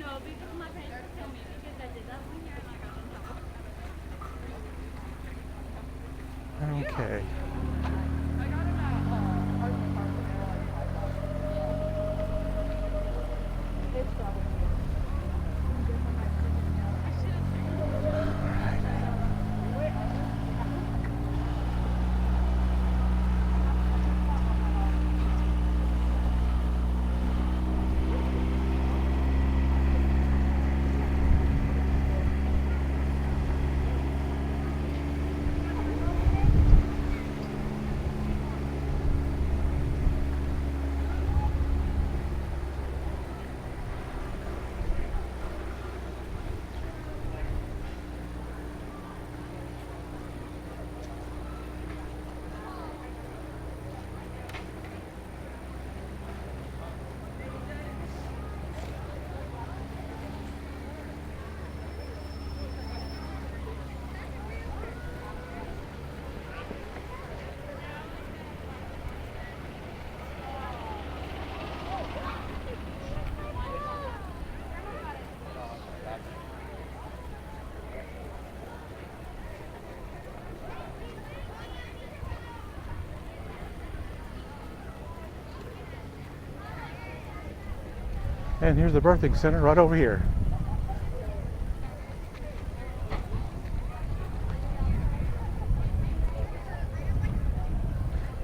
No, because my parents tell me because I did that one year and I got on top. Okay. And here's the birthing center right over here.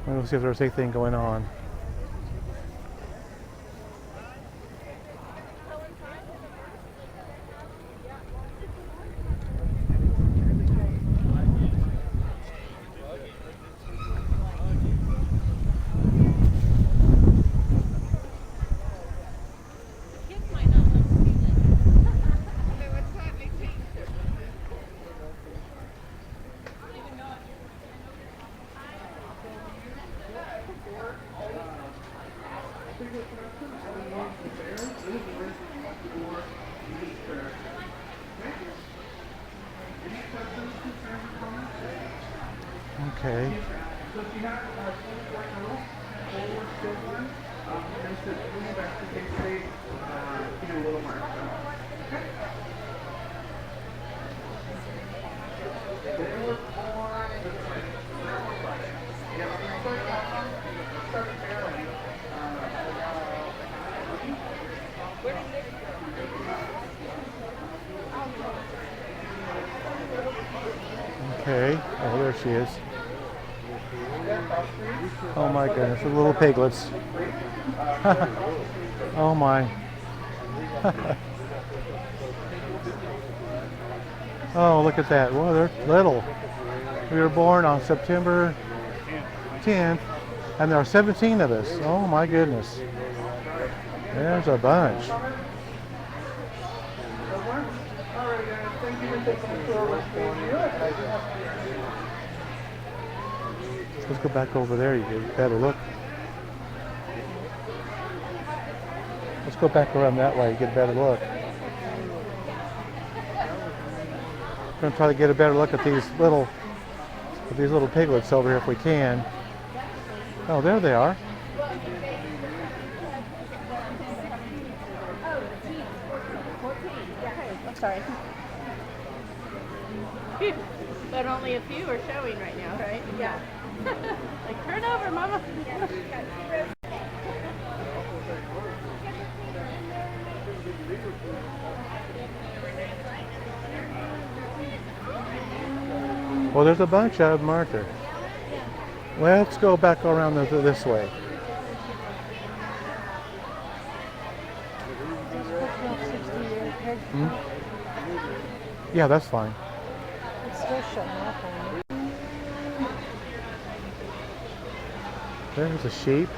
We'll see if there's anything going on. Kids might not want to see Okay. So if you have 24 total, forward still one, and so three back to take state, do a little mark. Okay. They look for the yep, start Okay. Oh, there she is. Oh my goodness, the little piglets. Oh my. Oh, look at that. Well, they're little. We were born on September 10th, and there are 17 of us. Oh my goodness. There's a bunch. Let's go back over there. You get a better look. Let's go back around that way. You get a better look. We're going to try to get a better look at these little piglets over here if we can. Oh, there they are. I'm sorry. But only a few are showing right now, right? Yeah. Like, turn over, Mama. Well, there's a bunch of them, aren't there? Let's go back around this way. Hmm? Yeah, that's fine. It's still shutting off on me. There's a sheep.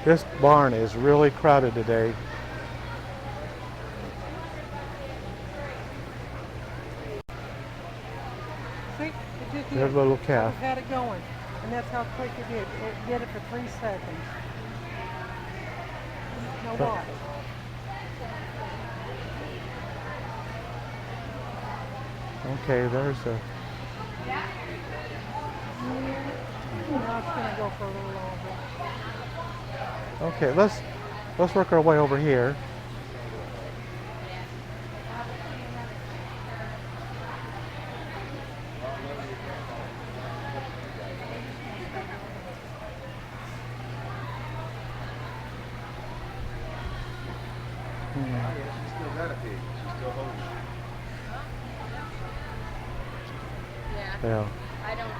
This barn is really crowded today. See, it just There's a little calf. It had it going, and that's how quick it did. It did it for 3 seconds. Now watch. Okay, there's a. Now it's gonna go for a little longer. Okay, let's work our way over here. Yeah. I don't.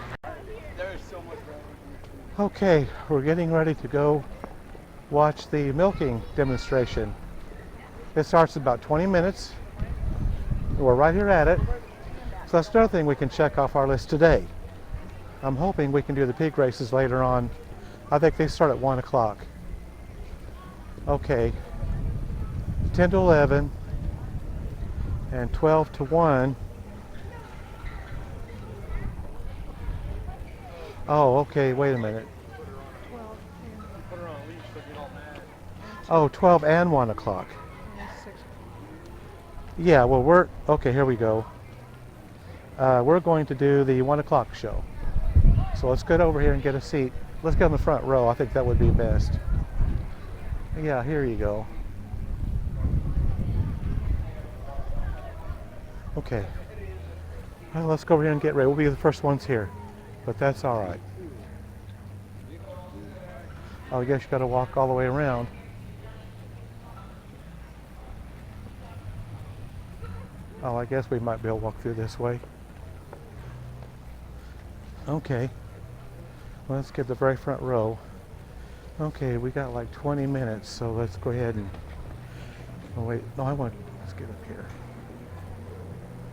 Okay, we're getting ready to go watch the milking demonstration. It starts in about 20 minutes. We're right here at it. So that's another thing we can check off our list today. I'm hoping we can do the pig races later on. I think they start at 1 o'clock. Okay, 10 to 11 and 12 to 1. Oh, okay, wait a minute. 12 and 1 o'clock. Yeah, well, okay, here we go. We're going to do the 1 o'clock show. So let's get over here and get a seat. Let's get on the front row. I think that would be best. Yeah, here you go. Okay. Well, let's go over here and get ready. We'll be the first ones here, but that's all right. Oh, I guess you got to walk all the way around. Oh, I guess we might be able to walk through this way. Okay. Well, let's get the very front row. Okay, we got like 20 minutes, so let's go ahead and. Oh, wait. No, let's get up here.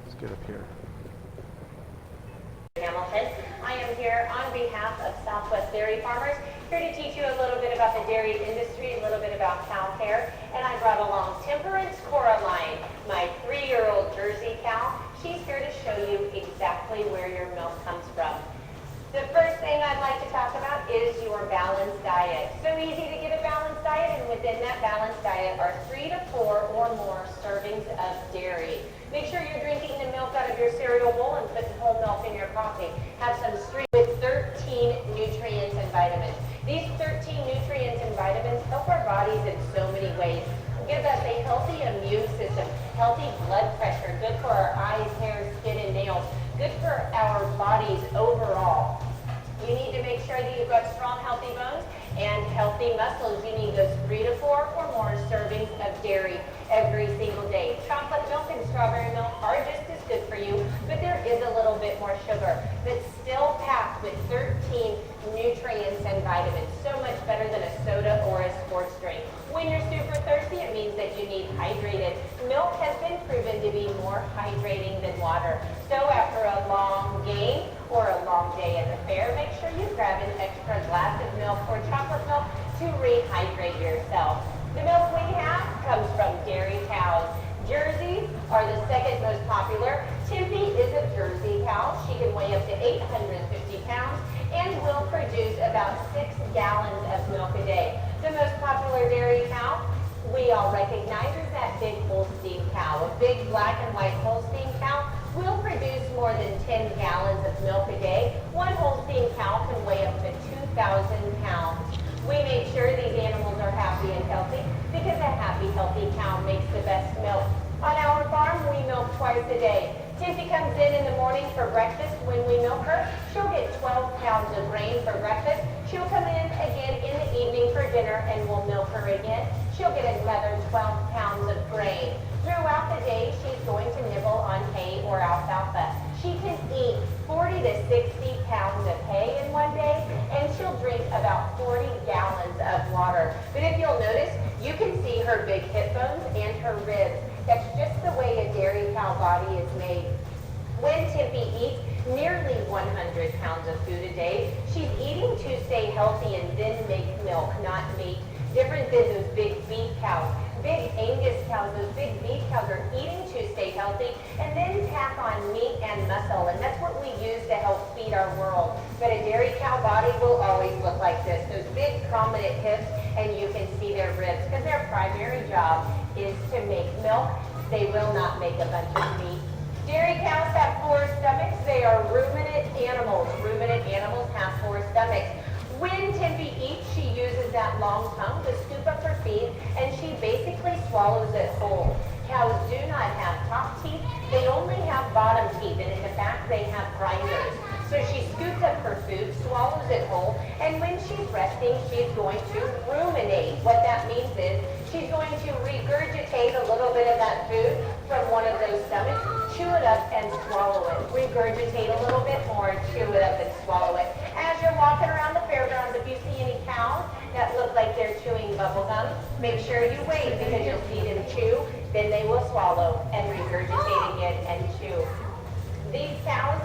Let's get up here. Hamilton. I am here on behalf of Southwest Dairy Farmers, here to teach you a little bit about the dairy industry, a little bit about cow care, and I brought along Temperance Coraline, my 3-year-old Jersey cow. She's here to show you exactly where your milk comes from. The first thing I'd like to talk about is your balanced diet. So easy to get a balanced diet, and within that balanced diet are 3 to 4 or more servings of dairy. Make sure you're drinking the milk out of your cereal bowl and putting whole milk in your coffee. Have some street with 13 nutrients and vitamins. These 13 nutrients and vitamins help our bodies in so many ways. Give us a healthy immune system, healthy blood pressure, good for our eyes, hair, skin, and nails, good for our bodies overall. You need to make sure that you've got strong, healthy bones and healthy muscles. You need those 3 to 4 or more servings of dairy every single day. Chocolate milk and strawberry sugar, but still packed with 13 nutrients and vitamins. So much better than a soda or a sports drink. When you're super thirsty, it means that you need hydrated. Milk has been proven to be more hydrating than water. So after a long game or a long day at the fair, make sure you grab an extra glass of milk or chocolate milk to rehydrate yourself. The milk we have comes from dairy cows. Jerseys are the second most popular. Tempe is a Jersey cow. She can weigh up to 850 pounds and will produce about 6 gallons of milk a day. The most popular dairy cow we all recognize is that big Holstein cow. A big black and white Holstein cow will produce more than 10 gallons of milk a day. One Holstein cow can weigh up to 2,000 pounds. We make sure these animals are happy and healthy because a happy, healthy cow makes the best milk. On our farm, we milk twice a day. Tempe comes in the morning for breakfast. When we milk her, she'll get 12 pounds of grain for breakfast. She'll come in again in the evening for dinner and we'll milk her again. She'll get another 12 pounds of grain. Throughout the day, she's going to nibble on hay or alfalfa. She can eat 40 to 60 pounds of hay in one day, and she'll drink about 40 gallons of water. But if you'll notice, you can see her big hip bones and her ribs. That's just the way a dairy cow body is made. When Tempe eats nearly 100 pounds of food a day, she's eating to stay healthy and then make milk, not meat. Different than those big beef cows. Big Angus cows, those big beef cows are eating to stay healthy and then pack on meat and muscle, and that's what we use to help feed our world. But a dairy cow body will always look like this, those big prominent hips, and you can see their ribs, because their primary job is to make milk. They will not make a bunch of meat. Dairy cows have 4 stomachs. They are ruminant animals. Ruminant animals have 4 stomachs. When Tempe eats, she uses that long tongue to scoop up her feed, and she basically swallows it whole. Cows do not have top teeth. They only have bottom teeth, and in the back they have grinders. So she scoops up her food, swallows it whole, and when she's resting, she's going to ruminate. What that means is she's going to regurgitate a little bit of that food from one of those stomachs, chew it up and swallow it. Regurgitate a little bit more, chew it up and swallow it. As you're walking around the fairgrounds, if you see any cows that look like they're chewing bubble gum, make sure you wait because you'll see them chew, then they will swallow and regurgitate again and chew. These cows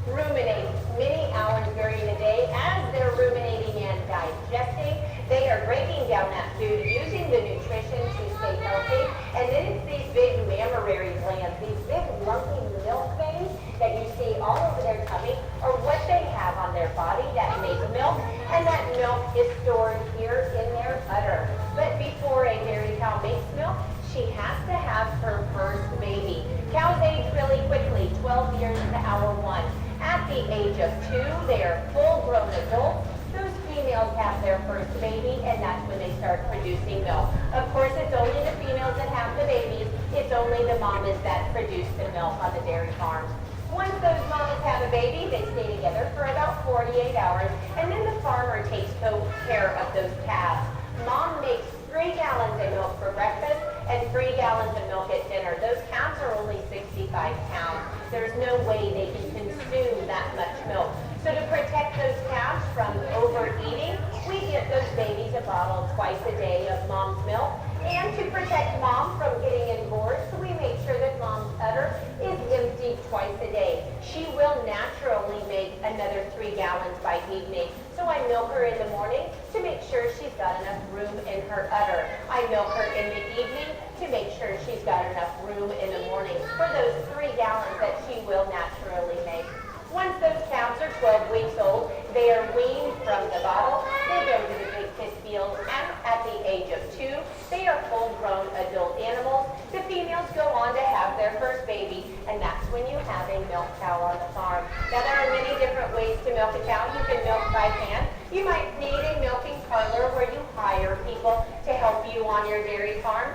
ruminate many hours during the day. As they're ruminating and digesting, they are breaking down that food using the nutrition to stay healthy. And then it's these big mammary glands, these big lumpy milk veins that you see all over their tummy, or what they have on their body that make milk, and that milk is stored here in their udder. But before a dairy cow makes milk, she has to have her first baby. Cows age really quickly, 12 years to hour 1. At the age of 2, they are full-grown adults. Those females have their first baby, and that's when they start producing milk. Of course, it's only the females that have the babies. It's only the mamas that produce the milk on the dairy farms. Once those mamas have a baby, they stay together for about 48 hours, and then the farmer takes care of those calves. Mom makes 3 gallons of milk for breakfast and 3 gallons of milk at dinner. Those calves are only 65 pounds. There's no way they can consume that much milk. So to protect those calves from overeating, we give those babies a bottle twice a day of mom's milk. And to protect mom from getting engorged, we make sure that mom's udder is emptied twice a day. She will naturally make another 3 gallons by evening. So I milk her in the morning to make sure she's got enough room in her udder. I milk her in the evening to make sure she's got enough room in the morning for those 3 gallons that she will naturally make. Once those calves are 12 weeks old, they are weaned from the bottle. They go to the big pit field, and at the age of 2, they are full-grown adult animals. The females go on to have their first baby, and that's when you have a milk cow on the farm. Now, there are many different ways to milk a cow. You can milk by hand. You might need a milking parlor where you hire people to help you on your dairy farm.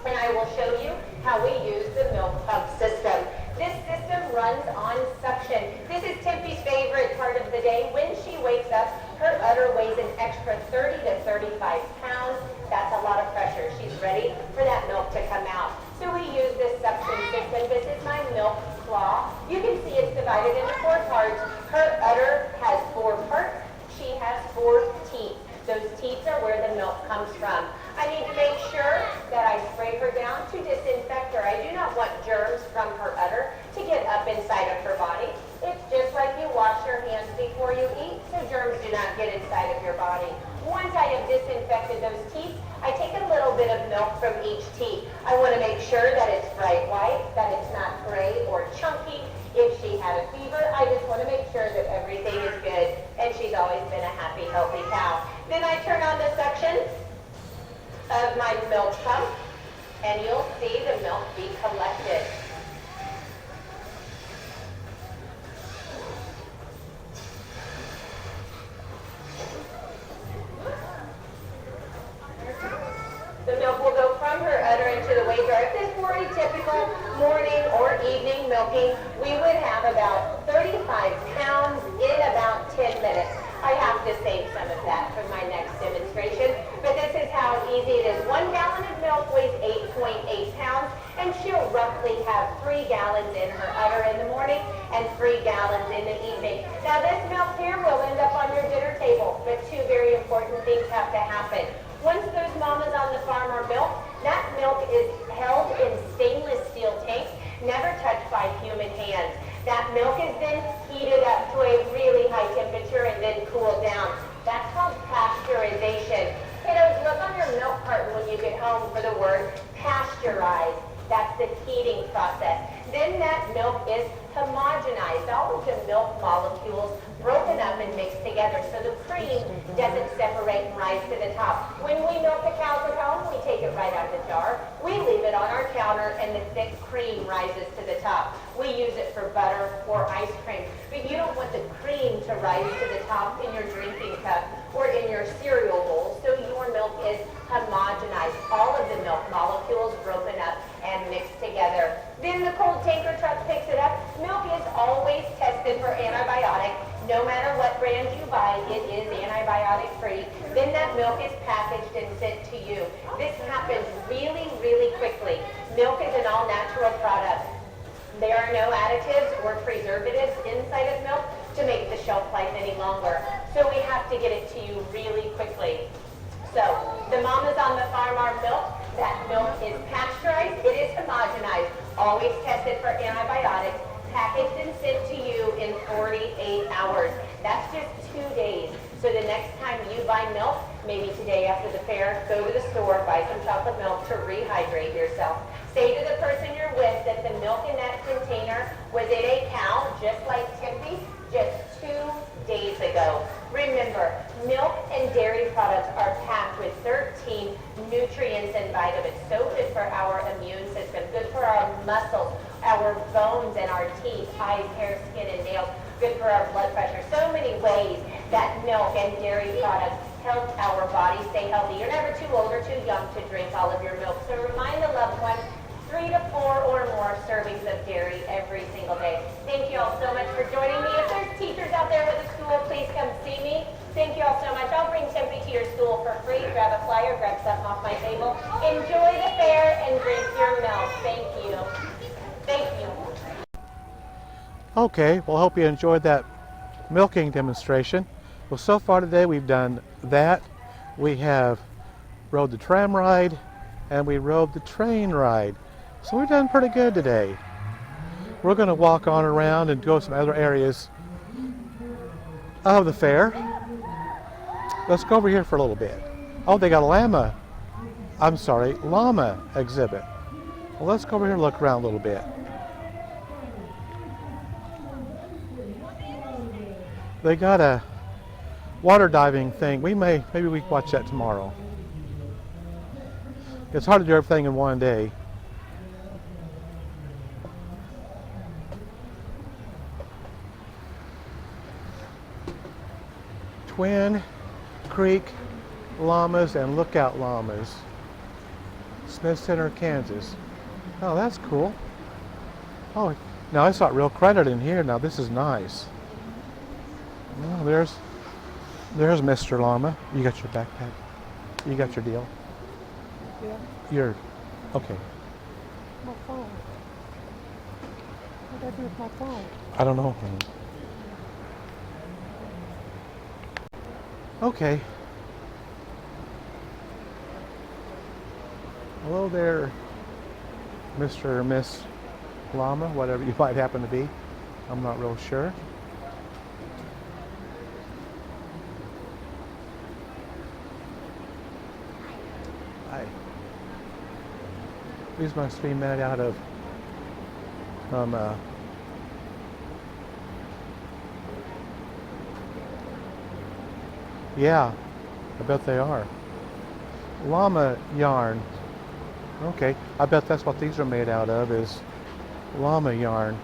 And I will show you how we use the milk pump system. This system runs on suction. This is Tempe's favorite part of the day. When she wakes up, her udder weighs an extra 30 to 35 pounds. That's a lot of pressure. She's ready for that milk to come out. So we use this suction system. This is my milk claw. You can see it's divided into 4 comes from. I need to make sure that I spray her down to disinfect her. I do not want germs from her udder to get up inside of her body. It's just like you wash your hands before you eat, so germs do not get inside of your body. Once I have disinfected those teeth, I take a little bit of milk from each teeth. I want to make sure that it's bright white, that it's not gray or chunky. If she had a fever, I just want to make sure that everything is good, and she's always been a happy, healthy cow. Then I turn on the suction of my milk pump, and you'll see the milk be collected. The milk will go from her udder into the weigh jar. If this were a typical morning or evening milking, we would have about 35 pounds in about 10 minutes. I have to save some of that for my next demonstration, but this is how easy it is. 1 gallon of milk weighs 8.8 pounds, and she'll roughly have 3 gallons in her udder in the morning and 3 gallons in the evening. Now this milk here will end up on your dinner table, but 2 very important things have to happen. Once those mamas on the farm are milked, that milk is held in stainless steel tanks, never touched by human hands. That milk is then heated up to a really high temperature and then cooled down. That's called pasteurization. Kiddos, look on your milk carton when you get home for the word pasteurized. That's the heating process. Then that milk is homogenized. All of the milk molecules broken up and mixed together so the cream doesn't separate and rise to the top. When we milk the cows at home, we take it right out of the jar. We leave it on our counter and the thick cream rises to the top. We use it for butter or ice cream. But you don't want the cream to rise to the top in your drinking cup or in your cereal bowl, so your milk is homogenized. All of the milk molecules broken up and mixed together. Then the cold tanker truck picks it up. Milk is always tested for antibiotic. No matter what brand you buy, it is antibiotic free. Then that milk is packaged and sent to you. This happens really, really quickly. Milk is an all-natural product. There are no additives or preservatives inside of milk to make the shelf life any longer. So we have to get it to you really quickly. So the mamas on the farm are milked. That milk is pasteurized. It is homogenized. Always tested for antibiotics. Packaged and sent to you in 48 hours. That's just 2 days. So the next time you buy milk, maybe today after the fair, go to the store, buy some chocolate milk to rehydrate yourself. Say to the person you're with that the milk in that container was in a cow, just like Tippy, just 2 days ago. Remember, milk and dairy products are packed with 13 nutrients and vitamins. So good for our immune system, good for our muscles, our bones and our teeth, eyes, hair, skin, and nails, good for our blood pressure. So many ways that milk and dairy products help our body stay healthy. You're never too old or too young to drink all of your milk. So remind a loved one, 3 to 4 or more servings of dairy every single day. Thank you all so much for joining me. If there's teachers out there with a school, please come see me. Thank you all so much. I'll bring Tempe to your school for free. Grab a flyer, grab something off my table. Enjoy the fair and drink your milk. Thank you. Thank you. Okay, well, I hope you enjoyed that milking demonstration. Well, so far today we've done that. We have rode the tram ride and we rode the train ride. So we've done pretty good today. We're going to walk on around and go some other areas of the fair. Let's go over here for a little bit. Oh, they got a llama exhibit. Well, let's go over here and look around a little bit. They got a water diving thing. Maybe we can watch that tomorrow. It's hard to do everything in one day. Twin Creek llamas and lookout llamas. Smith Center, Kansas. Oh, that's cool. Oh, now I saw real credit in here. Now this is nice. Oh, there's Mr. Llama. You got your backpack. You got your deal. Yeah. Okay. My phone. What did I do with my phone? I don't know. Okay. Hello there, Mr. or Miss Llama, whatever you might happen to be. I'm not real sure. Hi. These must be made out of yeah, I bet they are. Llama yarn. Okay, I bet that's what these are made out of, is llama yarn.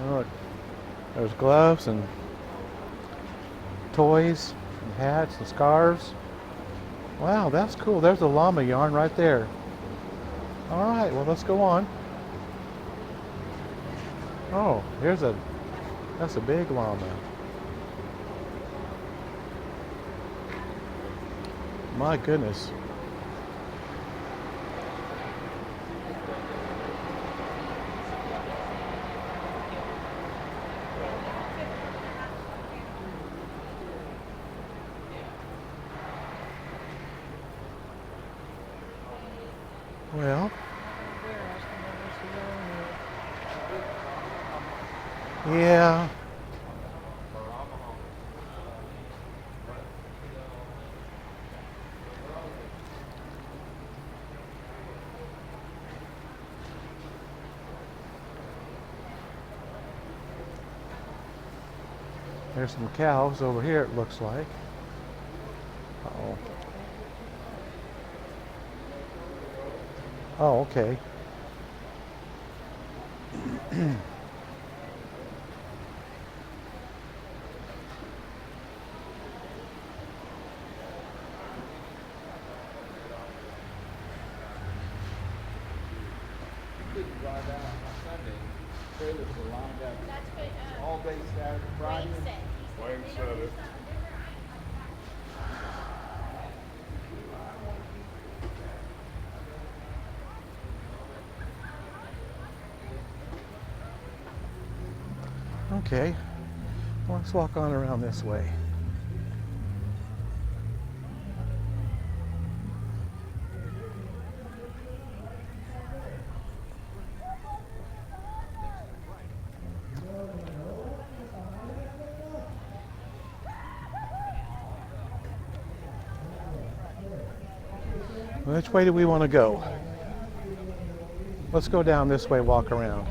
Look, there's gloves and toys and hats and scarves. Wow, that's cool. There's the llama yarn right there. All right, well, let's go on. Oh, that's a big llama. My goodness. Well, yeah. There's some cows over here, it looks like. Uh-oh. Oh, okay. All day Saturday, Friday. Wayne said it. Okay, well, let's walk on around this way. Which way do we want to go? Let's go down this way, walk around.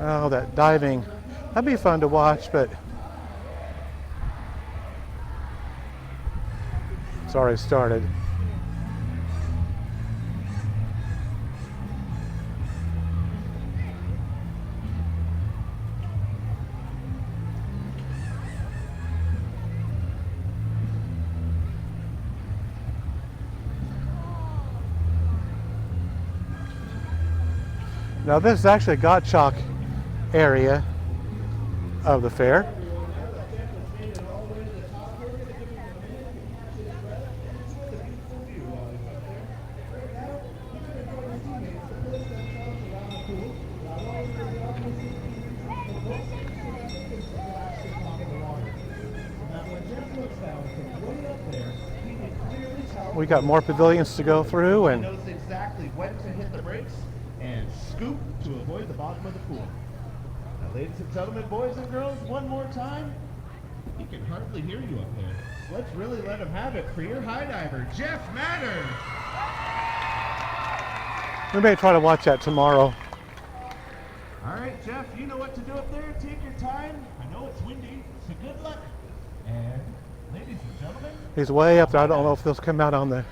Oh, that diving. That'd be fun to watch, but it's already started. Now this is actually a Gottschalk area of the fair. We got more pavilions to go through, and knows exactly when to hit the brakes and scoop to avoid the bottom of the pool. Now, ladies and gentlemen, boys and girls, one more time. He can hardly hear you up there. Let's really let him have it for your high diver, Jeff Matter. we may try to watch that tomorrow. All right, Jeff, you know what to do up there. Take your time. I know it's windy, so good luck. And ladies and gentlemen, He's way up there. I don't know if this will come out on the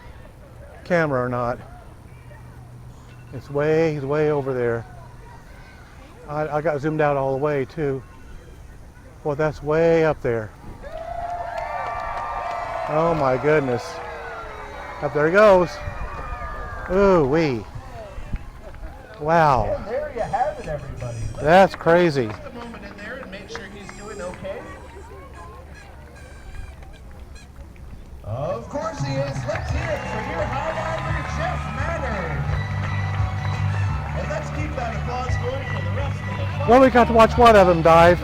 camera or not. He's way over there. I got zoomed out all the way too. Well, that's way up there. Oh my goodness. Up there he goes. Ooh wee. Wow. and there you have it, everybody. That's crazy. Just a moment in there and make sure he's doing okay. Of course he is. Let's hear it for your high diver, Jeff Matter. And let's keep that applause going for the rest of the fun. Well, we got to watch one of them dive.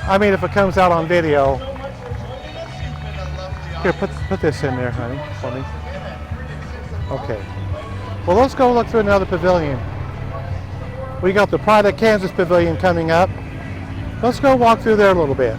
I mean, if it comes out on video. So much for joining us. You've been a lovely Here, put this in there, honey, for me. Okay. Well, let's go look through another pavilion. We got the Pride of Kansas Pavilion coming up. Let's go walk through there a little bit.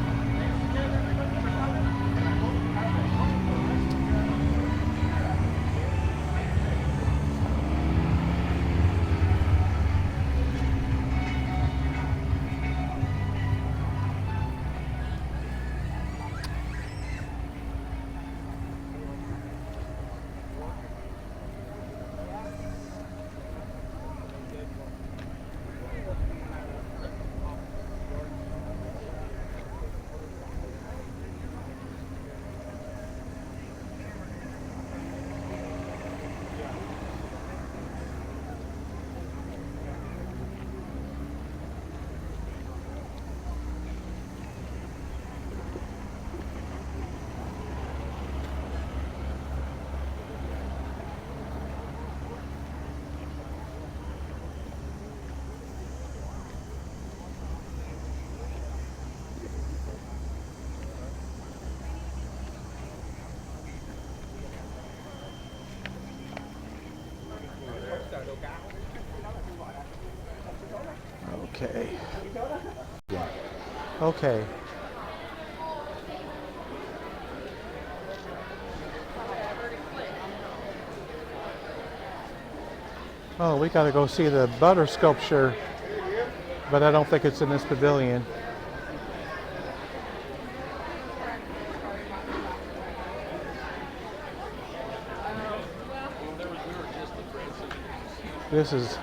Okay. Okay. Oh, we gotta go see the butter sculpture, but I don't think it's in this pavilion. This is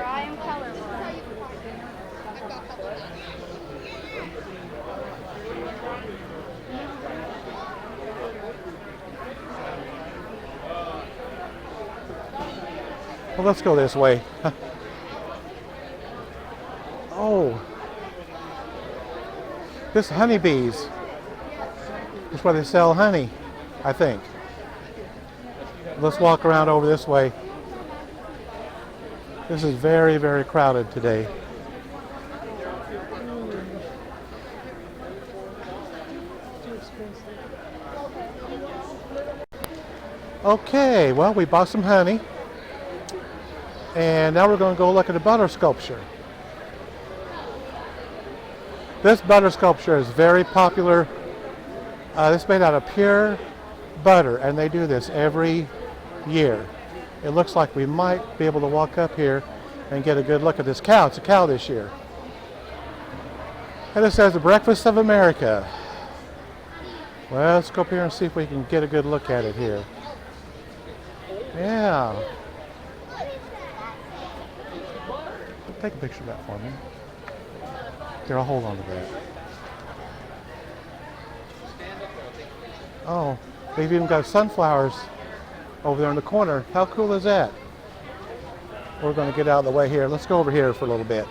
I am colorblind. well, let's go this way. Oh, this honeybees. That's where they sell honey, I think. Let's walk around over this way. This is very, very crowded today. Okay, well, we bought some honey. And now we're going to go look at the butter sculpture. This butter sculpture is very popular. This is made out of pure butter, and they do this every year. It looks like we might be able to walk up here and get a good look at this cow. It's a cow this year. And it says the Breakfast of America. Well, let's go up here and see if we can get a good look at it here. Yeah. Take a picture of that for me. Here, I'll hold on to that. Oh, they've even got sunflowers over there in the corner. How cool is that? We're going to get out of the way here. Let's go over here for a little bit.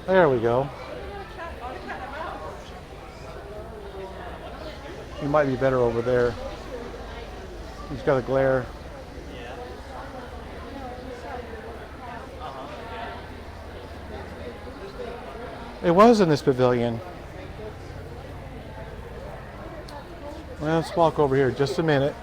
There we go. He might be better over there. He's got a glare. It was in this pavilion. Well, let's walk over here just a minute.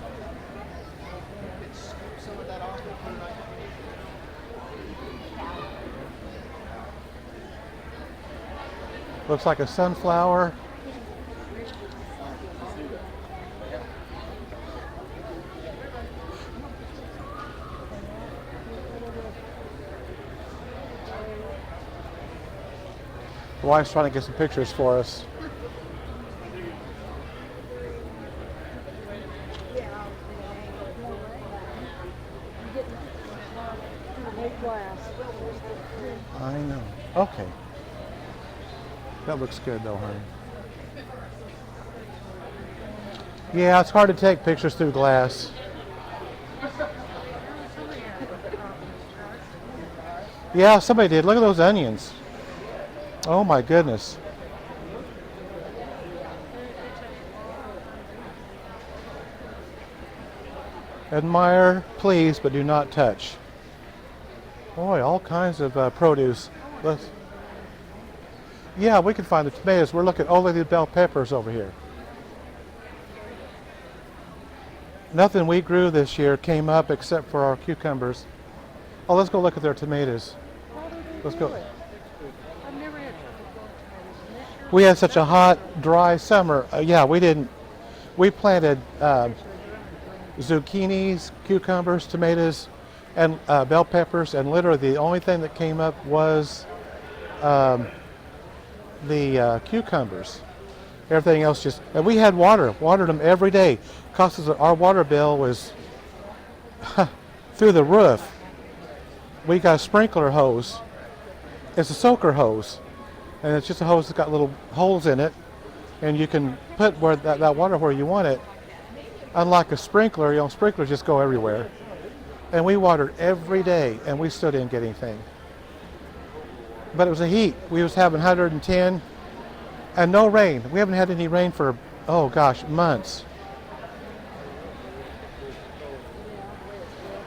Looks like a sunflower. The wife's trying to get some pictures for us. I know. Okay. That looks good though, honey. Yeah, it's hard to take pictures through glass. Yeah, somebody did. Look at those onions. Oh my goodness. Admire, please, but do not touch. Boy, all kinds of produce. Let's, yeah, we can find the tomatoes. We're looking only the bell peppers over here. Nothing we grew this year came up except for our cucumbers. Oh, let's go look at their tomatoes. Let's go. I've never had trouble growing tomatoes. And this year We had such a hot, dry summer. Yeah, we didn't. We planted zucchinis, cucumbers, tomatoes, and bell peppers, and literally the only thing that came up was the cucumbers. Everything else just, and we had watered them every day. Cost us, our water bill was through the roof. We got a sprinkler hose. It's a soaker hose, and it's just a hose that's got little holes in it, and you can put where that water where you want it. Unlike a sprinkler, you know, sprinklers just go everywhere. And we watered every day, and we still didn't get anything. But it was a heat. We was having 110, and no rain. We haven't had any rain for, oh gosh, months.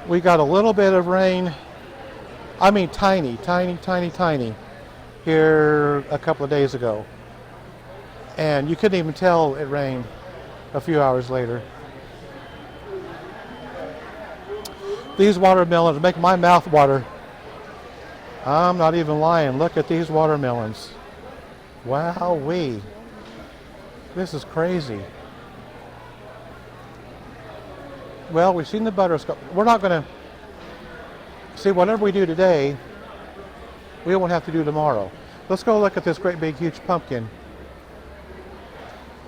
We got a little bit of rain. I mean, tiny, here a couple of days ago. And you couldn't even tell it rained a few hours later. These watermelons make my mouth water. I'm not even lying. Look at these watermelons. Wowee. This is crazy. Well, we've seen the butterscotch. We're not going to see whatever we do today, we won't have to do tomorrow. Let's go look at this great big huge pumpkin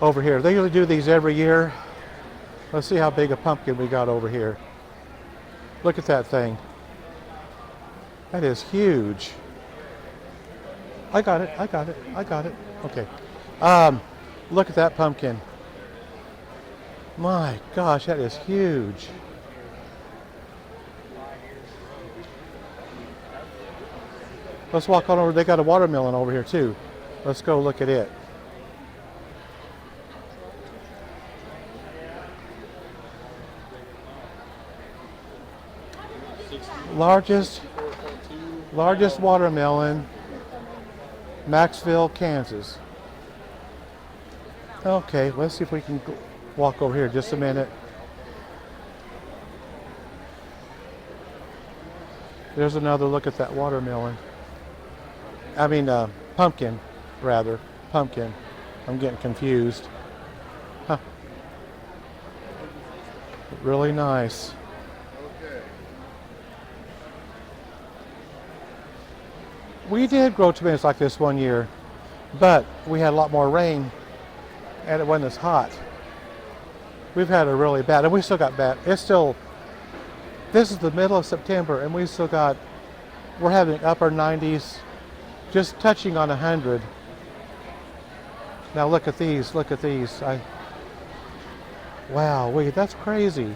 over here. They usually do these every year. Let's see how big a pumpkin we got over here. Look at that thing. That is huge. I got it. Okay. Look at that pumpkin. My gosh, that is huge. Let's walk on over. They got a watermelon over here too. Let's go look at it. Largest watermelon, Maxville, Kansas. Okay, let's see if we can walk over here just a minute. There's another look at that watermelon. I mean, pumpkin, rather. Pumpkin. I'm getting confused. Huh. Really nice. We did grow tomatoes like this one year, but we had a lot more rain and it wasn't as hot. We've had a really bad, and we still got bad. It's still, this is the middle of September and we still got, we're having upper 90s, just touching on 100. Now look at these, wow, wait, that's crazy.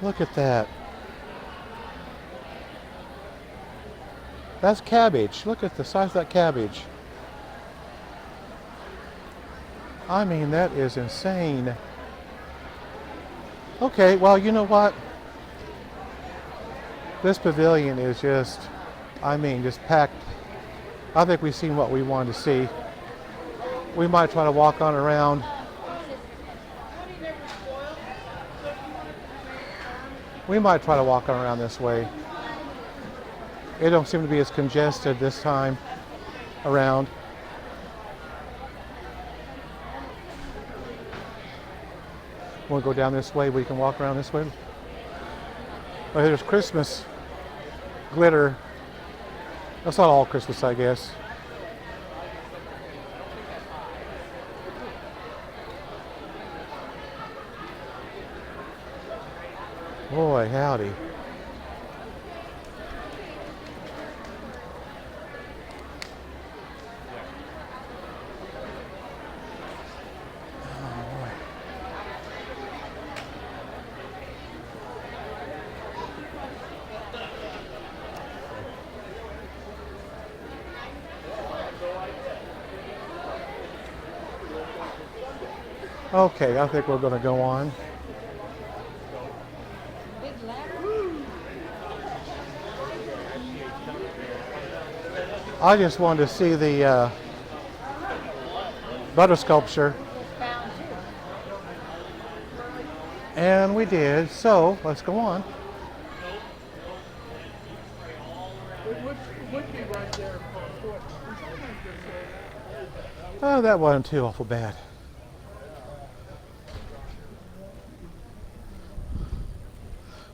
Look at that. That's cabbage. Look at the size of that cabbage. I mean, that is insane. Okay, well, you know what? This pavilion is just, I mean, just packed. I think we've seen what we wanted to see. We might try to walk on around. We might try to walk on around this way. It don't seem to be as congested this time around. We'll go down this way. We can walk around this way. Oh, there's Christmas glitter. That's not all Christmas, I guess. Boy, howdy. Okay, I think we're going to go on. I just wanted to see the butter sculpture. And we did, so let's go on. It would be right there for a foot. And sometimes they're Oh, that wasn't too awful bad.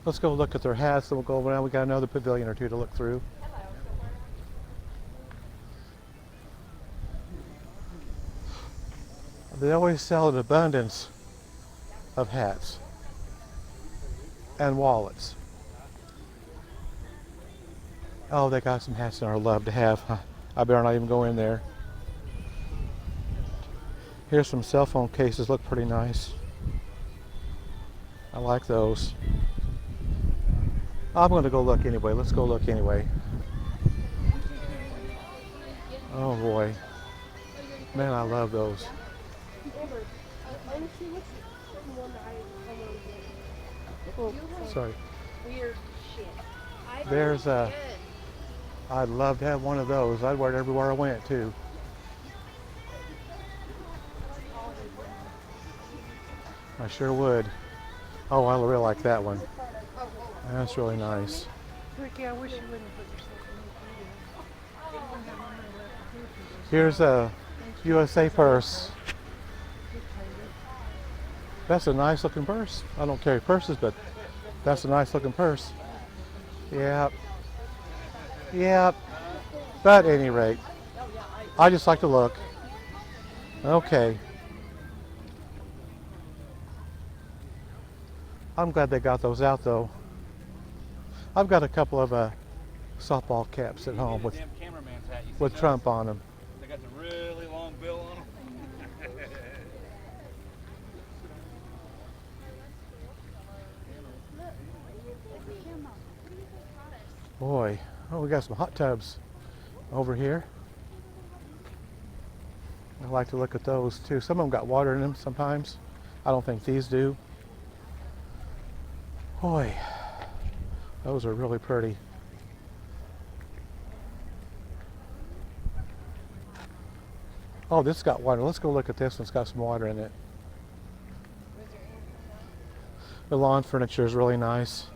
Let's go look at their hats, then we'll go around. We got another pavilion or two to look through. They always sell an abundance of hats and wallets. Oh, they got some hats that I'd love to have. I better not even go in there. Here's some cell phone cases, look pretty nice. I like those. I'm going to go look anyway. Let's go look anyway. Oh boy. Man, I love those. Oh, sorry. Weird shit. There's a. I'd love to have one of those. I'd wear it everywhere I went too. I sure would. Oh, I really like that one. That's really nice. Ricky, I wish you wouldn't put yourself in the Here's a USA purse. That's a nice looking purse. I don't carry purses, but that's a nice looking purse. Yep. Yep. But at any rate, I just like to look. Okay. I'm glad they got those out though. I've got a couple of softball caps at home with Trump on them. They got the really long bill on them. Boy, oh, we got some hot tubs over here. I like to look at those too. Some of them got water in them sometimes. I don't think these do. Boy, those are really pretty. Oh, this got water. Let's go look at this one. It's got some water in it. The lawn furniture is really nice.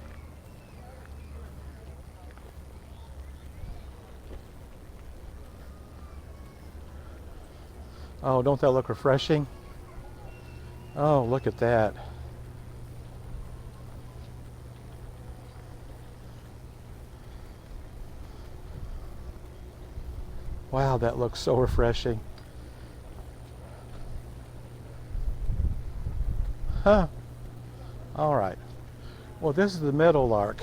Oh, don't that look refreshing? Oh, look at that. Wow, that looks so refreshing. Huh. All right. Well, this is the Meadowlark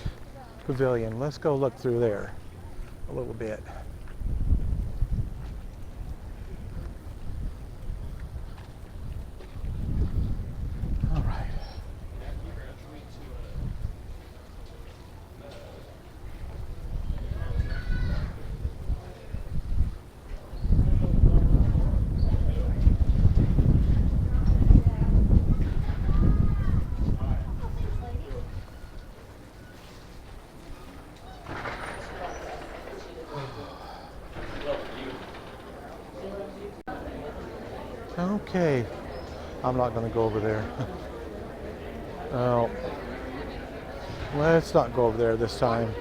Pavilion. Let's go look through there a little bit. All right. Okay, I'm not going to go over there. Oh, let's not go over there this time.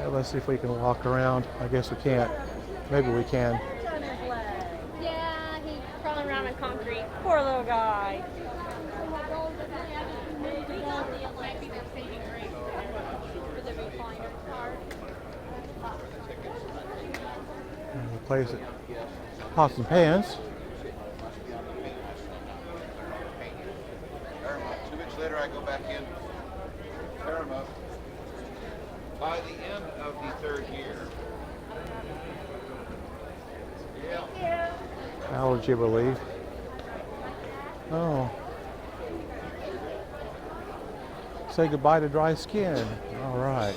Let's see if we can walk around. I guess we can't. Maybe we can. Yeah, he's crawling around in concrete. Poor little guy. And we place it. Pots and pans. 2 weeks later, I go back in, tear them up. By the end of the 3rd year. Yeah. Allergy relief. Oh. Say goodbye to dry skin. All right.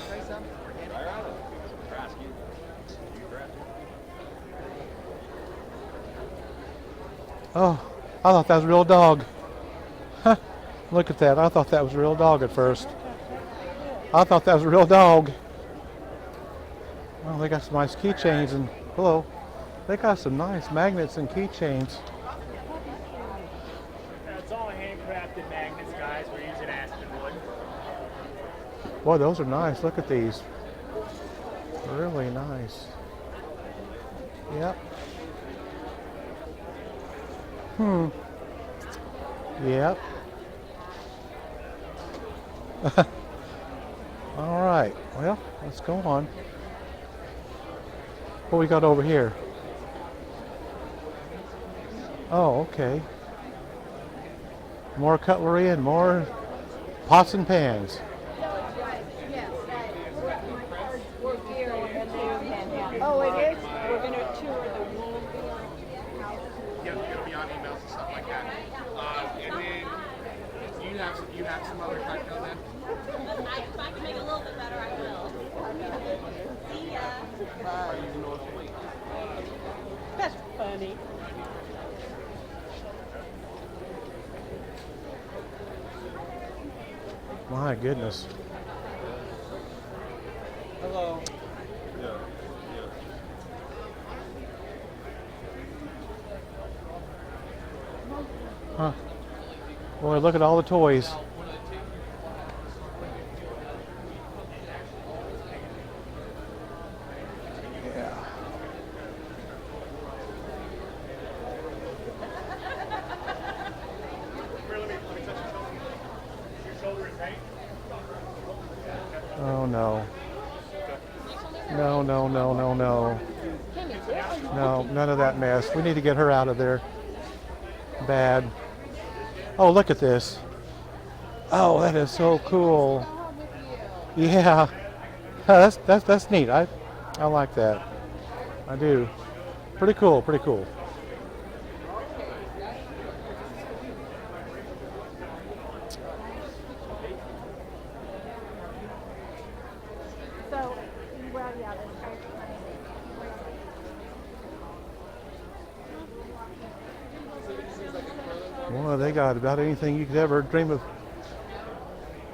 Oh, I thought that was a real dog. Huh. Look at that. I thought that was a real dog at first. I thought that was a real dog. Oh, they got some nice keychains and hello. They got some nice magnets and keychains. It's all handcrafted magnets, guys. We're using aspen wood. Boy, those are nice. Look at these. Really nice. Yep. Yep. All right. Well, let's go on. What we got over here? Oh, okay. More cutlery and more pots and pans. Oh, it is? We're going to tour the wool. Yeah, it'll be on emails and stuff like that. And then you have some other cocktail then? If I can make it a little bit better, I will. See ya. That's funny. My goodness. Hello. Huh. Boy, look at all the toys. Yeah. Oh no. No, no, no, no, no. No, none of that mess. We need to get her out of there. Bad. Oh, look at this. Oh, that is so cool. Yeah. That's neat. I like that. I do. Pretty cool, pretty cool. So, well, yeah, that's Boy, they got about anything you could ever dream of.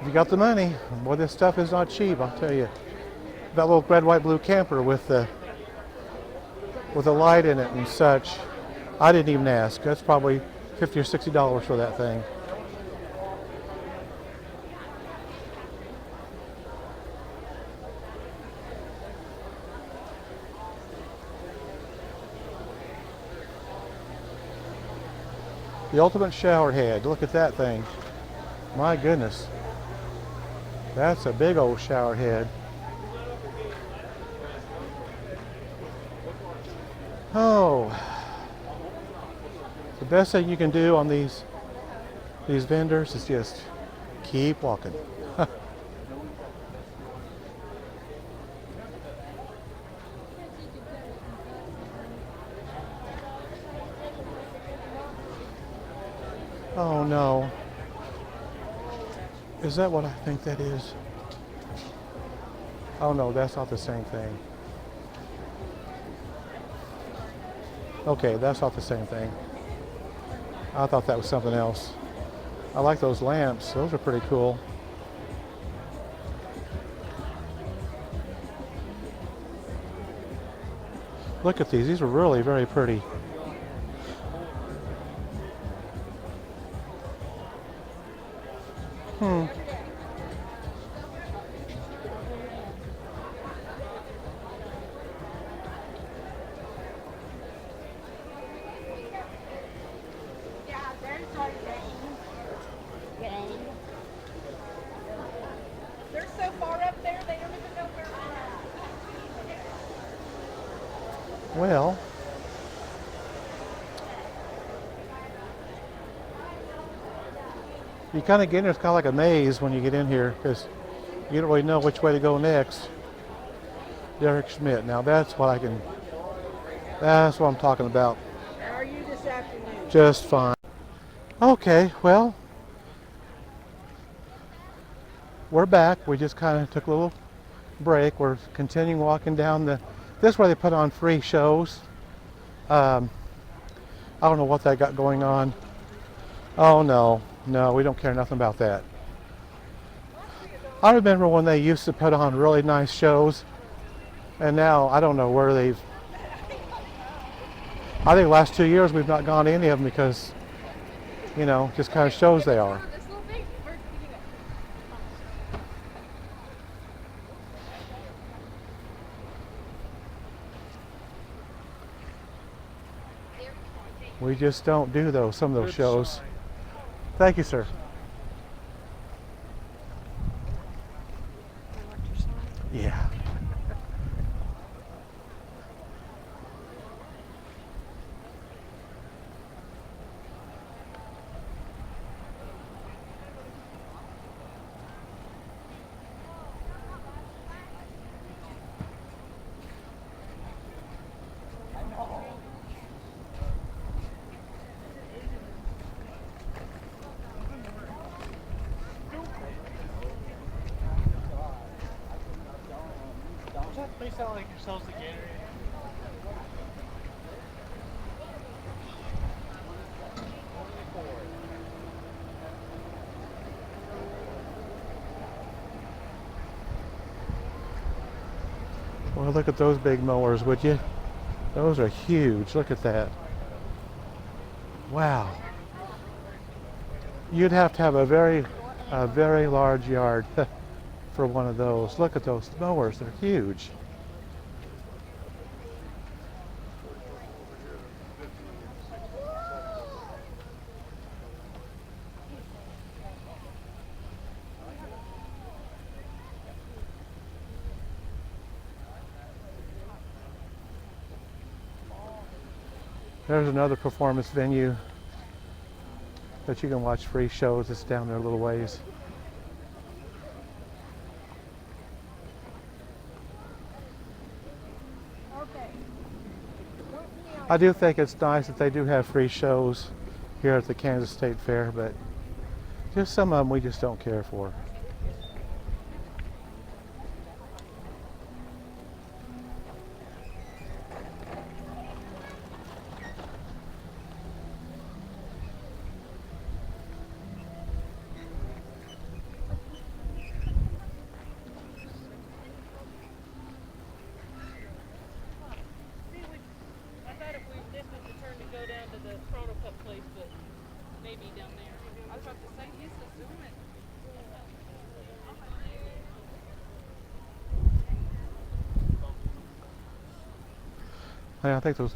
If you got the money, boy, this stuff is not cheap, I'll tell you. That little red, white, blue camper with a light in it and such. I didn't even ask. That's probably $50 or $60 for that thing. The ultimate shower head. Look at that thing. My goodness. That's a big old shower head. Oh. The best thing you can do on these vendors is just keep walking. Oh no. Is that what I think that is? Oh no, that's not the same thing. Okay, that's not the same thing. I thought that was something else. I like those lamps. Those are pretty cool. Look at these. These are really very pretty. They're so far up there, they don't even know where we're at. Well, you kind of get in, it's kind of like a maze when you get in here because you don't really know which way to go next. Derek Schmidt. Now that's what I'm talking about. How are you this afternoon? Just fine. Okay, well, we're back. We just kind of took a little break. We're continuing walking down this is where they put on free shows. I don't know what they got going on. Oh no. No, we don't care nothing about that. I remember when they used to put on really nice shows, and now I don't know where they've. I think the last 2 years we've not gone to any of them because, just kind of shows they are. We just don't do some of those shows. Thank you, sir. Yeah. They sound like yourselves the Gatorade. Well, look at those big mowers, would you? Those are huge. Look at that. Wow. You'd have to have a very large yard for one of those. Look at those mowers. They're huge. There's another performance venue that you can watch free shows. It's down there a little ways. I do think it's nice that they do have free shows here at the Kansas State Fair, but just some of them we just don't care for. I think those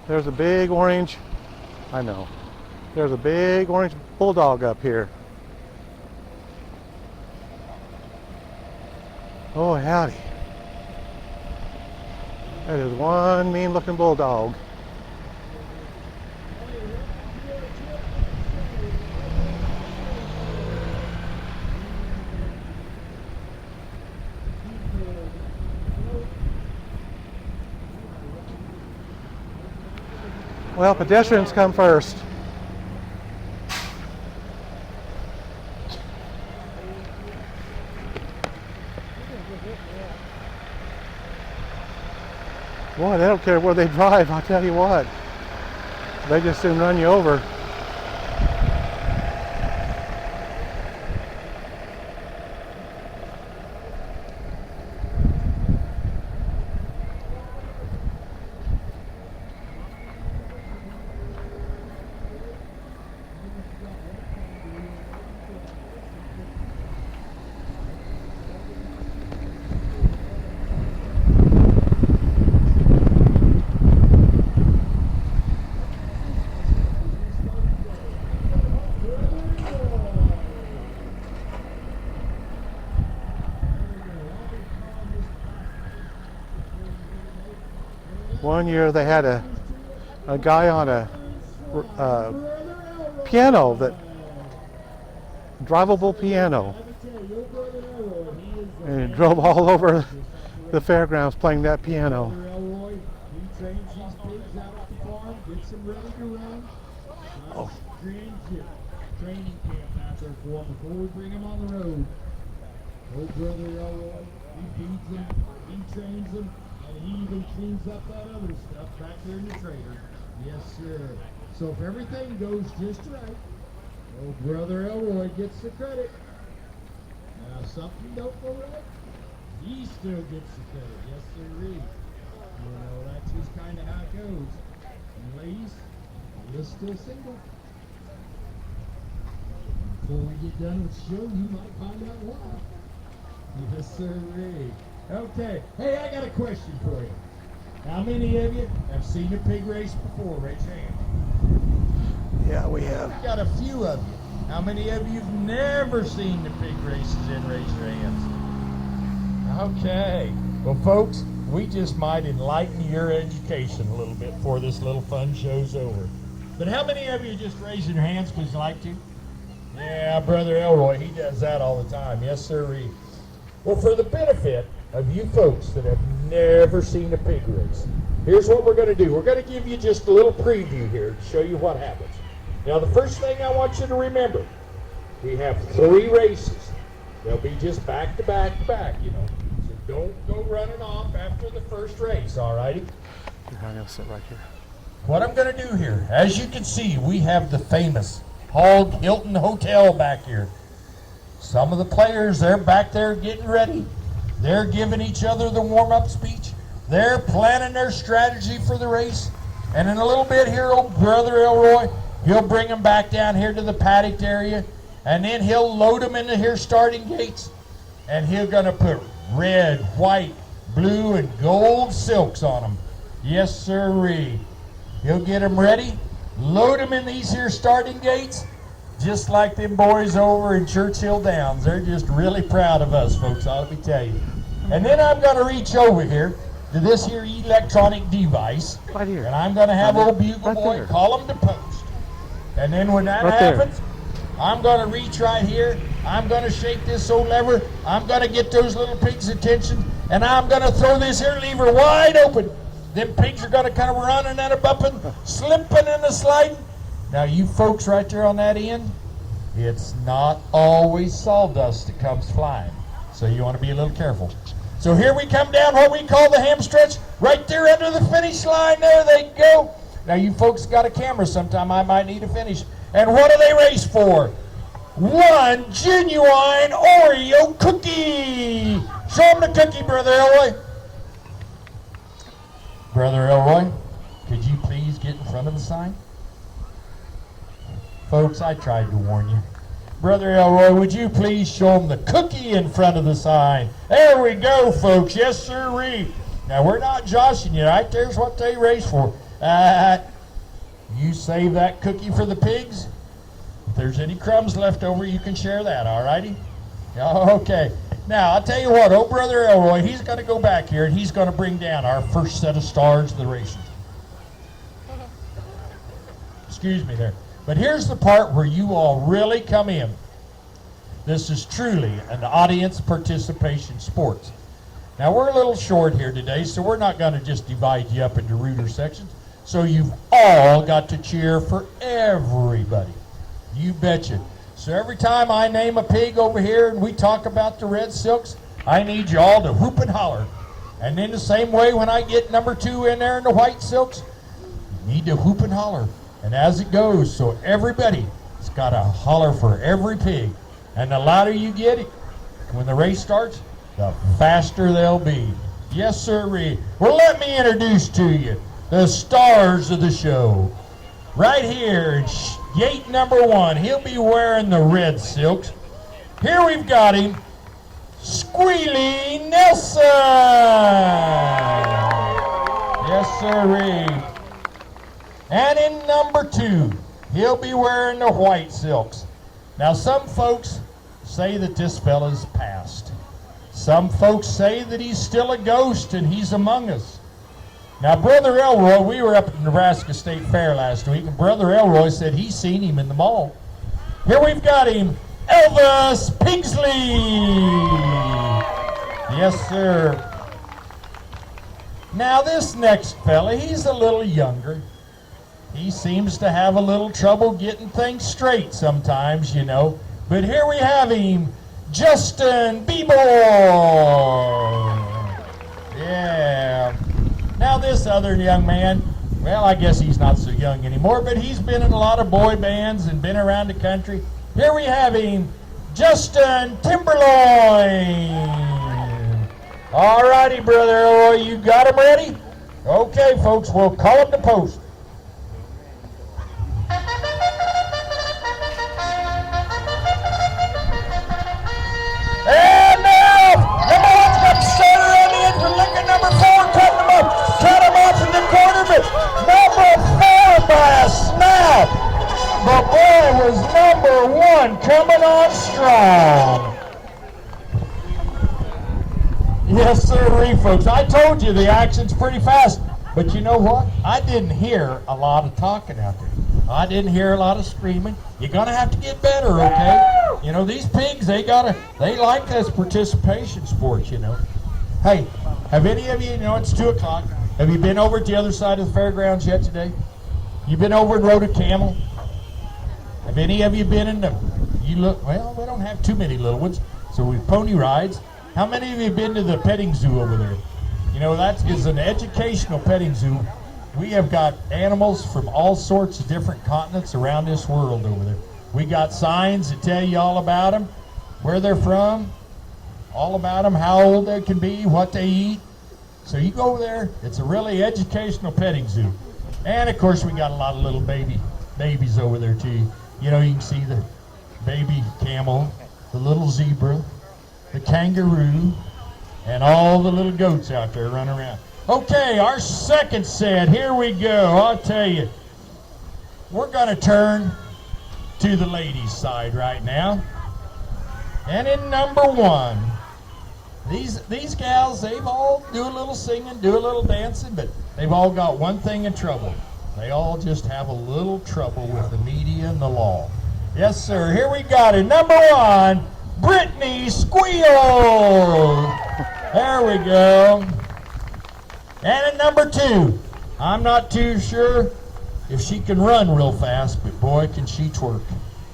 there's a big orange, I know. There's a big orange bulldog up here. Oh, howdy. That is one mean looking bulldog. Well, pedestrians come first. Boy, they don't care where they drive, I'll tell you what. They just soon run you over. One year they had a guy on a piano, that drivable piano. And he drove all over the fairgrounds playing that piano. Brother Elroy, he trains these pigs out at the farm, gets them ready to run. Oh. Training camp out there for them before we bring them on the road. Old Brother Elroy, he feeds them, he trains them, and he even cleans up that other stuff back there in the trailer. Yes, sir. So if everything goes just right, old Brother Elroy gets the credit. Now, if something don't go right, he still gets the credit. Yes, sir. You know, that's just kind of how it goes. And ladies, you're still single. Before we get done with the show, you might find out why. Yes, sir. Okay. Hey, I got a question for you. How many of you have seen a pig race before? Raise your hand. Yeah, we have. We've got a few of you. How many of you have never seen the pig races in? Raise your hands. Okay. Well, folks, we just might enlighten your education a little bit before this little fun show's over. But how many of you just raising your hands because you like to? Yeah, Brother Elroy, he does that all the time. Yes, sir. Well, for the benefit of you folks that have never seen a pig race, here's what we're going to do. We're going to give you just a little preview here to show you what happens. Now, the first thing I want you to remember, we have 3 races. They'll be just back to back to back, you know. So don't go running off after the first race, all righty? I'm going to sit right here. What I'm going to do here, as you can see, we have the famous Hog Hilton Hotel back here. Some of the players, they're back there getting ready. They're giving each other the warm-up speech. They're planning their strategy for the race. And in a little bit here, old Brother Elroy, he'll bring them back down here to the paddock area. And then he'll load them into here starting gates. And he's going to put red, white, blue, and gold silks on them. Yes, sirree. He'll get them ready. Load them in these here starting gates, just like them boys over in Churchill Downs. They're just really proud of us, folks, let me tell you. And then I'm going to reach over here to this here electronic device, right here. And I'm going to have old Bugle right Boy there. call them to post. And then when that Right there. happens, I'm going to reach right here. I'm going to shake this old lever. I'm going to get those little pigs' attention, and I'm going to throw this here lever wide open. Them pigs are going to kind of running and a bumping, slipping and a sliding. Now, you folks right there on that end, it's not always sawdust that comes flying. So you want to be a little careful. So here we come down what we call the ham stretch. Right there under the finish line. There they go. Now, you folks got a camera sometime. I might need to finish. And what do they race for? One genuine Oreo cookie. Show them the cookie, Brother Elroy. Brother Elroy, could you please get in front of the sign? Folks, I tried to warn you. Brother Elroy, would you please show them the cookie in front of the sign? There we go, folks. Yes, sirree. Now, we're not joshing you, right? There's what they race for. You save that cookie for the pigs. If there's any crumbs left over, you can share that, all righty? Okay. Now, I'll tell you what, old Brother Elroy, he's going to go back here, and he's going to bring down our first set of stars of the races. Excuse me there. But here's the part where you all really come in. This is truly an audience participation sport. Now, we're a little short here today, so we're not going to just divide you up into rooter sections. So you've all got to cheer for everybody. You betcha. So every time I name a pig over here and we talk about the red silks, I need you all to whoop and holler. And in the same way, when I get number 2 in there in the white silks, you need to whoop and holler. And as it goes, so everybody's got to holler for every pig. And the louder you get it, when the race starts, the faster they'll be. Yes, sirree. Well, let me introduce to you the stars of the show. Right here, gate number 1. He'll be wearing the red silks. Here we've got him, Squealy Nelson. Yes, sirree. And in number 2, he'll be wearing the white silks. Now, some folks say that this fella's passed. Some folks say that he's still a ghost and he's among us. Now, Brother Elroy, we were up at the Nebraska State Fair last week, and Brother Elroy said he's seen him in the mall. Here we've got him, Elvis Pigsley. Yes, sir. Now this next fella, he's a little younger. He seems to have a little trouble getting things straight sometimes, you know. But here we have him, Justin Bieber. Yeah. Now this other young man, well, I guess he's not so young anymore, but he's been in a lot of boy bands and been around the country. Here we have him, Justin Timberloin. All righty, Brother Elroy, you got him ready? Okay, folks, we'll call him to post. And now, number one's got the starter on the end for looking number 4, cutting him up. Cut him off in the corner, but number 4 by a snap. The boy was number 1 coming on strong. Yes, sir, folks. I told you the action's pretty fast. But you know what? I didn't hear a lot of talking out there. I didn't hear a lot of screaming. You're going to have to get better, okay? You know, these pigs, they like this participation sport, you know. Hey, have any of you, you know, it's 2 o'clock. Have you been over at the other side of the fairgrounds yet today? You been over and rode a camel? Have any of you been in the, well, we don't have too many little ones, so we pony rides. How many of you have been to the petting zoo over there? You know, that is an educational petting zoo. We have got animals from all sorts of different continents around this world over there. We got signs that tell you all about them, where they're from, all about them, how old they can be, what they eat. So you go over there, it's a really educational petting zoo. And of course we got a lot of little babies over there too. You know, you can see the baby camel, the little zebra, the kangaroo, and all the little goats out there running around. Okay, our second set, here we go. I'll tell you, we're going to turn to the ladies' side right now. And in number 1, these gals, they've all do a little singing, do a little dancing, but they've all got one thing in trouble. They all just have a little trouble with the media and the law. Yes, sir, here we got it. Number 1, Brittany Squeal. There we go. And at number 2, I'm not too sure if she can run real fast, but boy, can she twerk.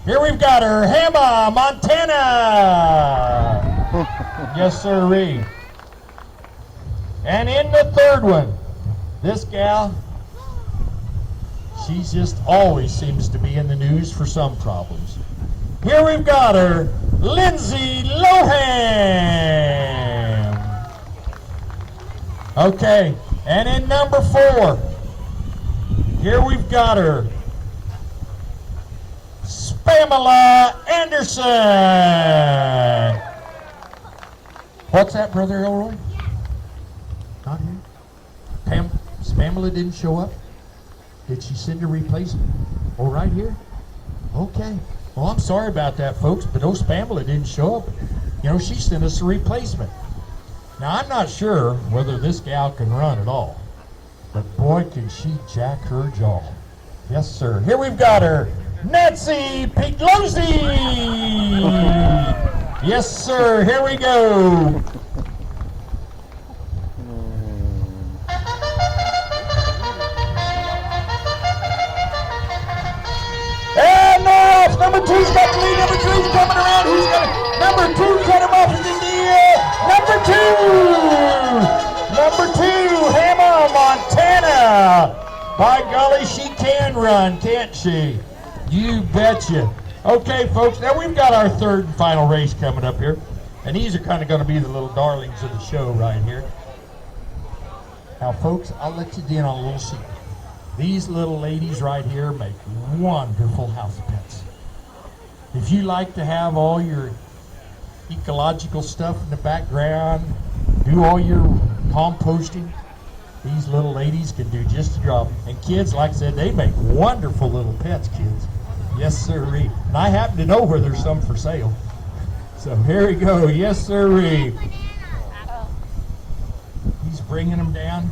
Here we've got her, Hannah Montana. Yes, sirree. And in the third one, this gal, she just always seems to be in the news for some problems. Here we've got her, Lindsay Lohan. Okay, and in number 4, here we've got her, Pamela Anderson. What's that, Brother Elroy? Not here? Pamela didn't show up? Did she send a replacement? Oh, right here? Okay. Well, I'm sorry about that, folks, but Pamela didn't show up. You know, she sent us a replacement. Now, I'm not sure whether this gal can run at all, but boy, can she jack her jaw. Yes, sir. Here we've got her, Nancy Piglosi. Yes, sir. Here we go. And off. Number 2's got the lead. Number 3's coming around. Who's got it? Number 2 cut him off in the deal. Number 2, Hannah Montana. By golly, she can run, can't she? You betcha. Okay, folks, now we've got our third and final race coming up here. And these are kind of going to be the little darlings of the show right here. Now, folks, I'll let you in on a little secret. These little ladies right here make wonderful house pets. If you like to have all your ecological stuff in the background, do all your composting, these little ladies can do just a job. And kids, like I said, they make wonderful little pets, kids. Yes, sirree. And I happen to know where there's some for sale. So here we go. Yes, sirree. He's bringing them down.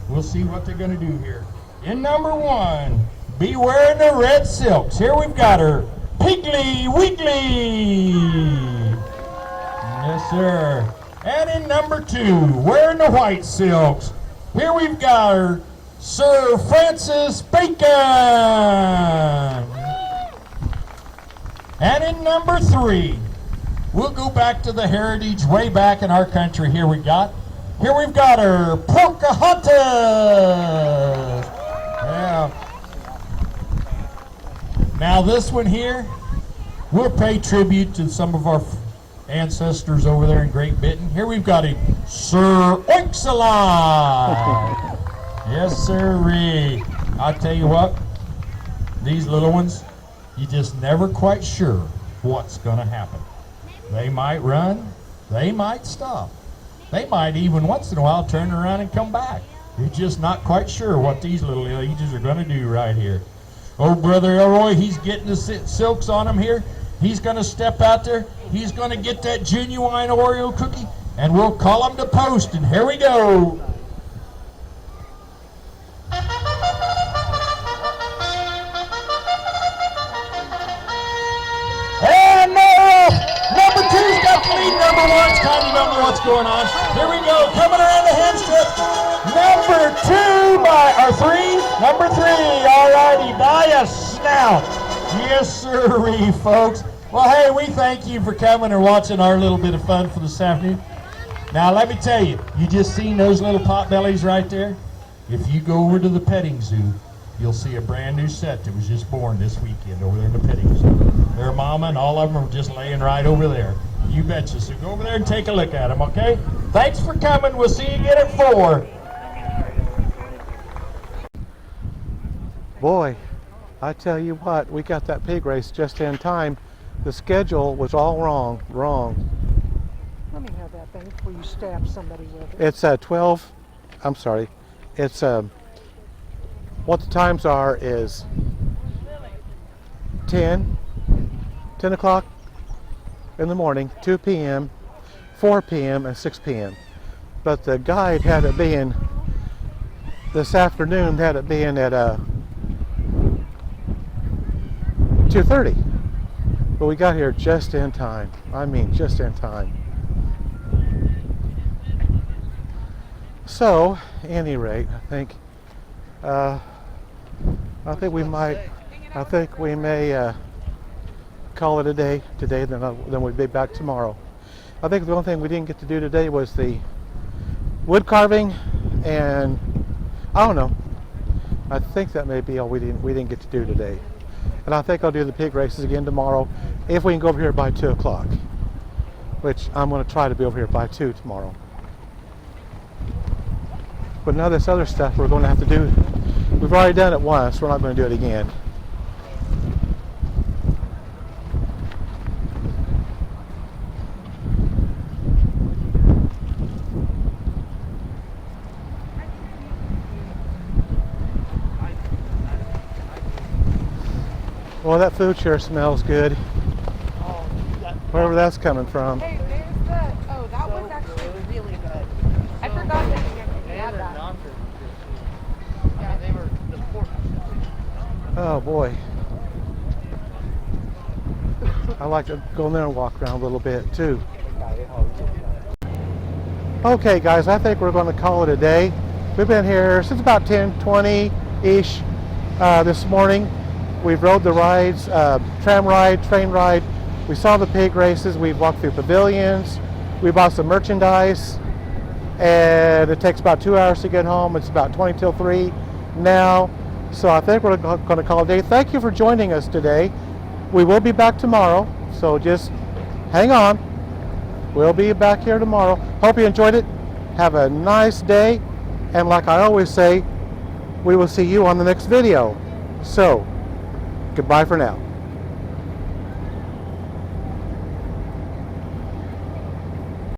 We'll see what they're going to do here. In number 1, be wearing the red silks. Here we've got her, Piggly Wiggly. Yes, sir. And in number 2, wearing the white silks, here we've got our Sir Francis Bacon. And in number 3, we'll go back to the heritage way back in our country. Here we've got our Pocahontas. Yeah. Now this one here, we'll pay tribute to some of our ancestors over there in Great Britain. Here we've got him, Sir Oinks-a-Lot. Yes, sirree. I tell you what, these little ones, you just never quite sure what's going to happen. They might run, they might stop. They might even once in a while turn around and come back. You're just not quite sure what these little ages are going to do right here. Oh, Brother Elroy, he's getting the silks on him here. He's going to step out there. He's going to get that genuine Oreo cookie, and we'll call him to post, and here we go. And number 2's got the lead. Number 1's kind of don't know what's going on. Here we go, coming around the head strip. Number 3, alrighty, by a snout. Yes, sirree, folks. Well, hey, we thank you for coming and watching our little bit of fun for this afternoon. Now, let me tell you, you just seen those little potbellies right there? If you go over to the petting zoo, you'll see a brand new set that was just born this weekend over there in the petting zoo. Their mama and all of them are just laying right over there. You betcha. So go over there and take a look at them, okay? Thanks for coming. We'll see you again at 4. Boy, I tell you what, we got that pig race just in time. The schedule was all wrong. Let me have that thing before you stab somebody with it. It's 12, I'm sorry, it's what the times are is 10 o'clock in the morning, 2 p.m., 4 p.m., and 6 p.m. But the guide had it being, this afternoon had it being at 2:30. But we got here just in time. I mean, just in time. So, any rate, I think we may call it a day today. Then we'll be back tomorrow. I think the only thing we didn't get to do today was the wood carving, and I don't know. I think that may be all we didn't get to do today. And I think I'll do the pig races again tomorrow if we can go over here by 2 o'clock, which I'm going to try to be over here by 2 tomorrow. But now this other stuff we're going to have to do, we've already done it once, we're not going to do it again. Well, that food sure smells good. Wherever that's coming from. Hey, there's that. Oh, that was actually really good. I forgot that you had that. Yeah, they were the pork. Oh boy. I like to go in there and walk around a little bit too. Okay guys, I think we're going to call it a day. We've been here since about 10:20-ish this morning. We've rode the rides, tram ride, train ride. We saw the pig races. We've walked through pavilions. We bought some merchandise. And it takes about 2 hours to get home. It's about 20 till 3 now. So I think we're going to call it a day. Thank you for joining us today. We will be back tomorrow. So just hang on. We'll be back here tomorrow. Hope you enjoyed it. Have a nice day. And like I always say, we will see you on the next video. So, goodbye for now.